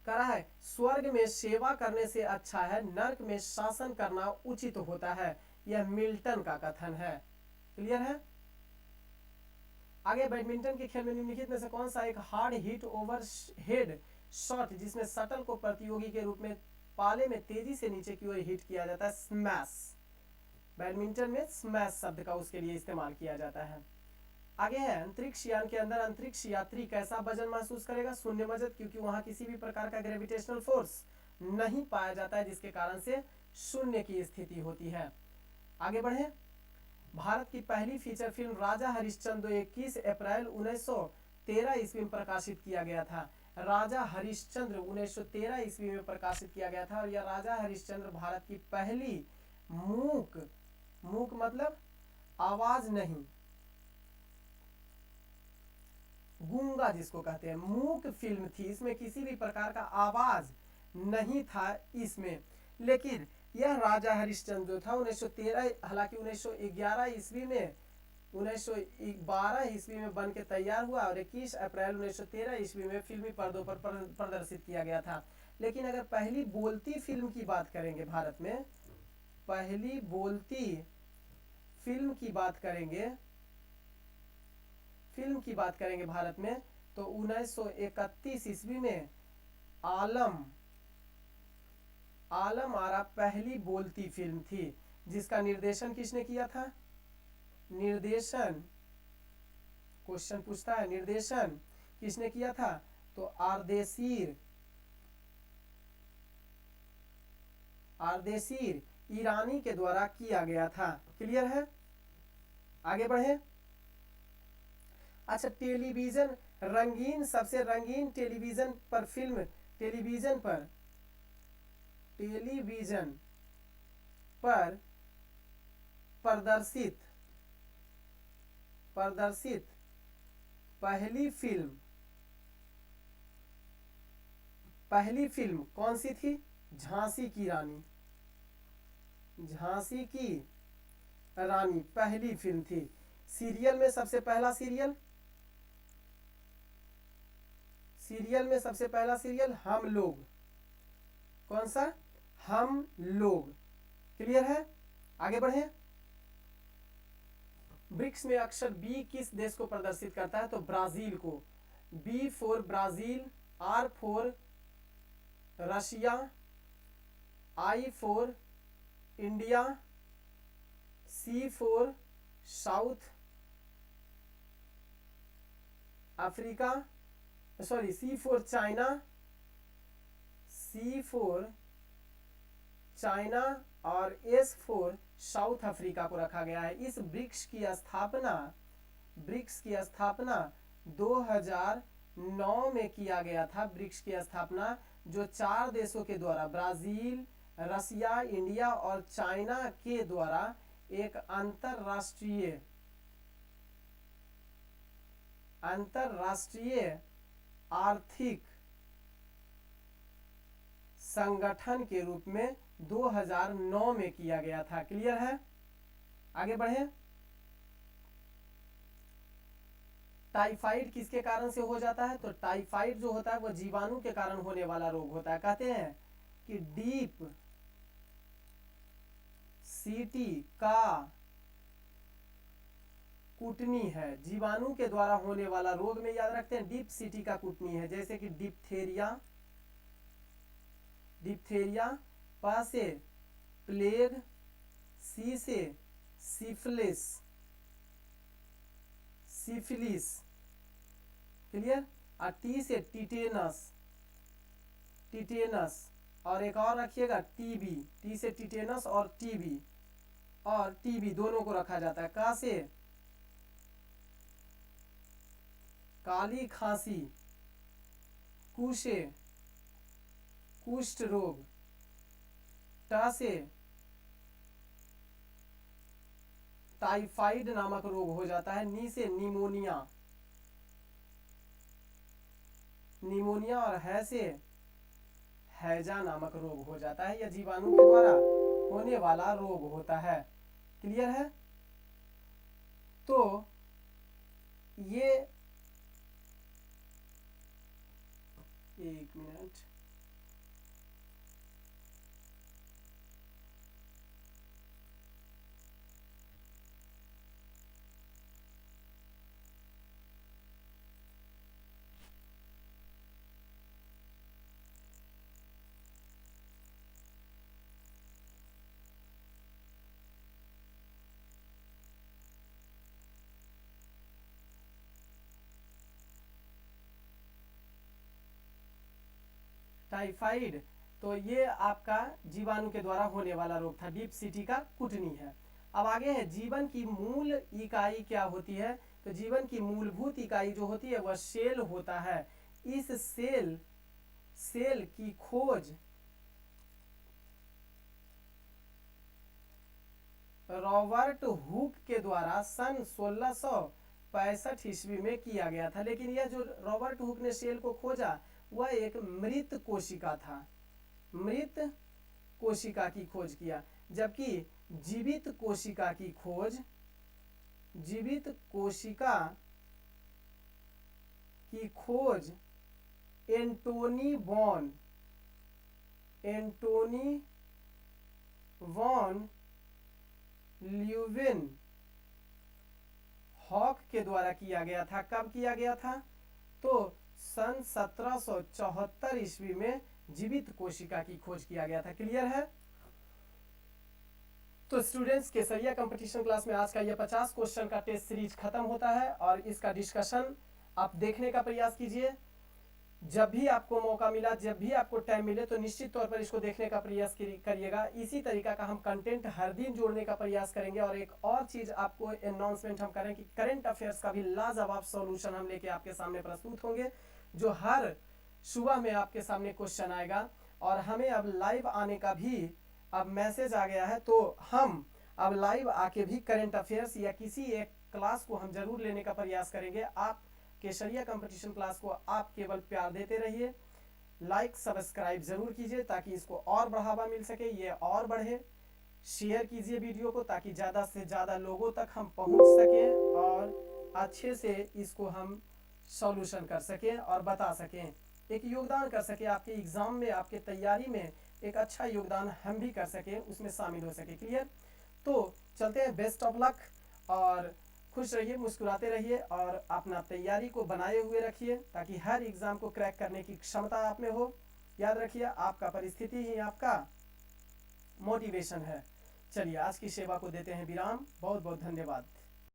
करा है, स्वर्ग में सेवा करने से अच्छा है, नरक में शासन करना उचित होता है। यह मिल्टन का कथन है। क्लियर है? आगे, बैडमिंटन के खेल में निम्नलिखित में से कौन सा एक hard hit over head shot, जिसमें शटल को प्रतियोगी के रूप में पाले में तेजी से नीचे की ओर हिट किया जाता है, स्मैश। बैडमिंटन में स्मैश शब्द का उसके लिए इस्तेमाल किया जाता है। आगे है, अंतरिक्ष यान के अंदर अंतरिक्ष यात्री कैसा वजन महसूस करेगा? शून्य वजन, क्योंकि वहां किसी भी प्रकार का ग्रेविटेशनल फोर्स नहीं पाया जाता है, जिसके कारण से शून्य की स्थिति होती है। आगे बढ़े। भारत की पहली फीचर फिल्म राजा हरिश्चंद्र 21 अप्रैल 1913 ईस्वी में प्रकाशित किया गया था। राजा हरिश्चंद्र 1913 ईस्वी में प्रकाशित किया गया था, और यह राजा हरिश्चंद्र भारत की पहली मूक मतलब आवाज नहीं, गूंगा जिसको कहते हैं, मूक फिल्म थी। इसमें किसी भी प्रकार का आवाज नहीं था इसमें। लेकिन यह राजा हरिश्चंद्र था 1913, हालांकि 1911 ईस्वी में 1912 ईस्वी में बन के तैयार हुआ और 21 अप्रैल 1913 ईस्वी में फिल्मी पर्दों पर प्रदर्शित किया गया था। लेकिन अगर पहली बोलती फिल्म की बात करेंगे भारत में, पहली बोलती फिल्म की बात करेंगे भारत में, तो 1931 ईस्वी में आलम आलम आरा पहली बोलती फिल्म थी जिसका निर्देशन किसने किया था? निर्देशन, क्वेश्चन पूछता है निर्देशन किसने किया था? तो आरदेशीर ईरानी के द्वारा किया गया था। क्लियर है? आगे बढ़े। अच्छा, टेलीविजन रंगीन, सबसे रंगीन टेलीविजन पर फिल्म, टेलीविजन पर प्रदर्शित पहली फिल्म कौन सी थी? झांसी की रानी। झांसी की रानी पहली फिल्म थी। सीरियल में सबसे पहला सीरियल हम लोग। कौन सा? हम लोग। क्लियर है? आगे बढ़े। ब्रिक्स में अक्षर बी किस देश को प्रदर्शित करता है? तो ब्राजील को। B for Brazil, R for Russia, I for India, C for South Africa, sorry C for China और एस फॉर साउथ अफ्रीका को रखा गया है। इस ब्रिक्स की स्थापना 2009 में किया गया था। ब्रिक्स की स्थापना जो 4 देशों के द्वारा, ब्राजील, रसिया, इंडिया और चाइना के द्वारा एक अंतरराष्ट्रीय आर्थिक संगठन के रूप में 2009 में किया गया था। क्लियर है? आगे बढ़े। टाइफाइड किसके कारण से हो जाता है? तो टाइफाइड जो होता है वह जीवाणु के कारण होने वाला रोग होता है। कहते हैं कि डीप सीटी का कुटनी है। जीवाणु के द्वारा होने वाला रोग में याद रखते हैं डीप सीटी का कुटनी है। जैसे कि डिप्थेरिया, प से प्लेग, सी से सिफिलिस, क्लियर, और टी से टिटेनस, और एक और रखिएगा टीबी। टी से टिटेनस और टीबी दोनों को रखा जाता है। का से काली खांसी, कु से कुष्ठ रोग, टा से टाइफाइड नामक रोग हो जाता है। नी से निमोनिया और है से हैजा नामक रोग हो जाता है। यह जीवाणु के द्वारा होने वाला रोग होता है। क्लियर है? तो ये एक मिनट, टाइफाइड तो ये आपका जीवाणु के द्वारा होने वाला रोग था। डीप सीटी का कुटनी है। अब आगे है जीवन की मूल इकाई क्या होती है? तो जीवन की मूलभूत इकाई जो होती है वह सेल होता है। इस सेल की खोज रॉबर्ट हुक के द्वारा सन 1665 ईस्वी में किया गया था। लेकिन यह जो रॉबर्ट हुक ने सेल को खोजा वह एक मृत कोशिका था। मृत कोशिका की खोज किया, जबकि जीवित कोशिका की खोज एंटोनी वॉन ल्यूवेन हॉक के द्वारा किया गया था। कब किया गया था? तो सन 1774 ईस्वी में जीवित कोशिका की खोज किया गया था। क्लियर है? तो स्टूडेंट्स, केसरिया कंपटीशन क्लास में आज का ये 50 क्वेश्चन का टेस्ट सीरीज खत्म होता है और इसका डिस्कशन आप देखने का प्रयास कीजिए। जब भी आपको मौका मिला, जब भी आपको टाइम मिले, तो निश्चित तौर पर इसको देखने का प्रयास करिएगा। इसी तरीका का हम कंटेंट हर दिन जोड़ने का प्रयास करेंगे। और एक और चीज आपको अनाउंसमेंट हम करें कि करंट अफेयर्स का भी लाजवाब सॉल्यूशन हम लेके आपके सामने प्रस्तुत होंगे, जो हर सुबह में आपके सामने क्वेश्चन आएगा। और हमें अब लाइव आने का भी अब मैसेज आ गया है, तो हम अब लाइव आके भी करंट अफेयर्स या किसी एक क्लास को हम जरूर लेने का प्रयास करेंगे। आप केसरिया कंपटीशन क्लास को आप केवल प्यार देते रहिए, लाइक सब्सक्राइब जरूर कीजिए ताकि इसको और बढ़ावा मिल सके, ये और बढ़े। शेयर कीजिए वीडियो को ताकि ज़्यादा से ज़्यादा लोगों तक हम पहुंच सकें और अच्छे से इसको हम सॉल्यूशन कर सकें और बता सकें, एक योगदान कर सकें आपके एग्ज़ाम में, आपके तैयारी में एक अच्छा योगदान हम भी कर सकें, उसमें शामिल हो सके। क्लियर? तो चलते हैं। बेस्ट ऑफ लक और खुश रहिए, मुस्कुराते रहिए और अपना तैयारी को बनाए हुए रखिए ताकि हर एग्जाम को क्रैक करने की क्षमता आप में हो। याद रखिए, आपका परिस्थिति ही आपका मोटिवेशन है। चलिए आज की सेवा को देते हैं विराम। बहुत बहुत धन्यवाद।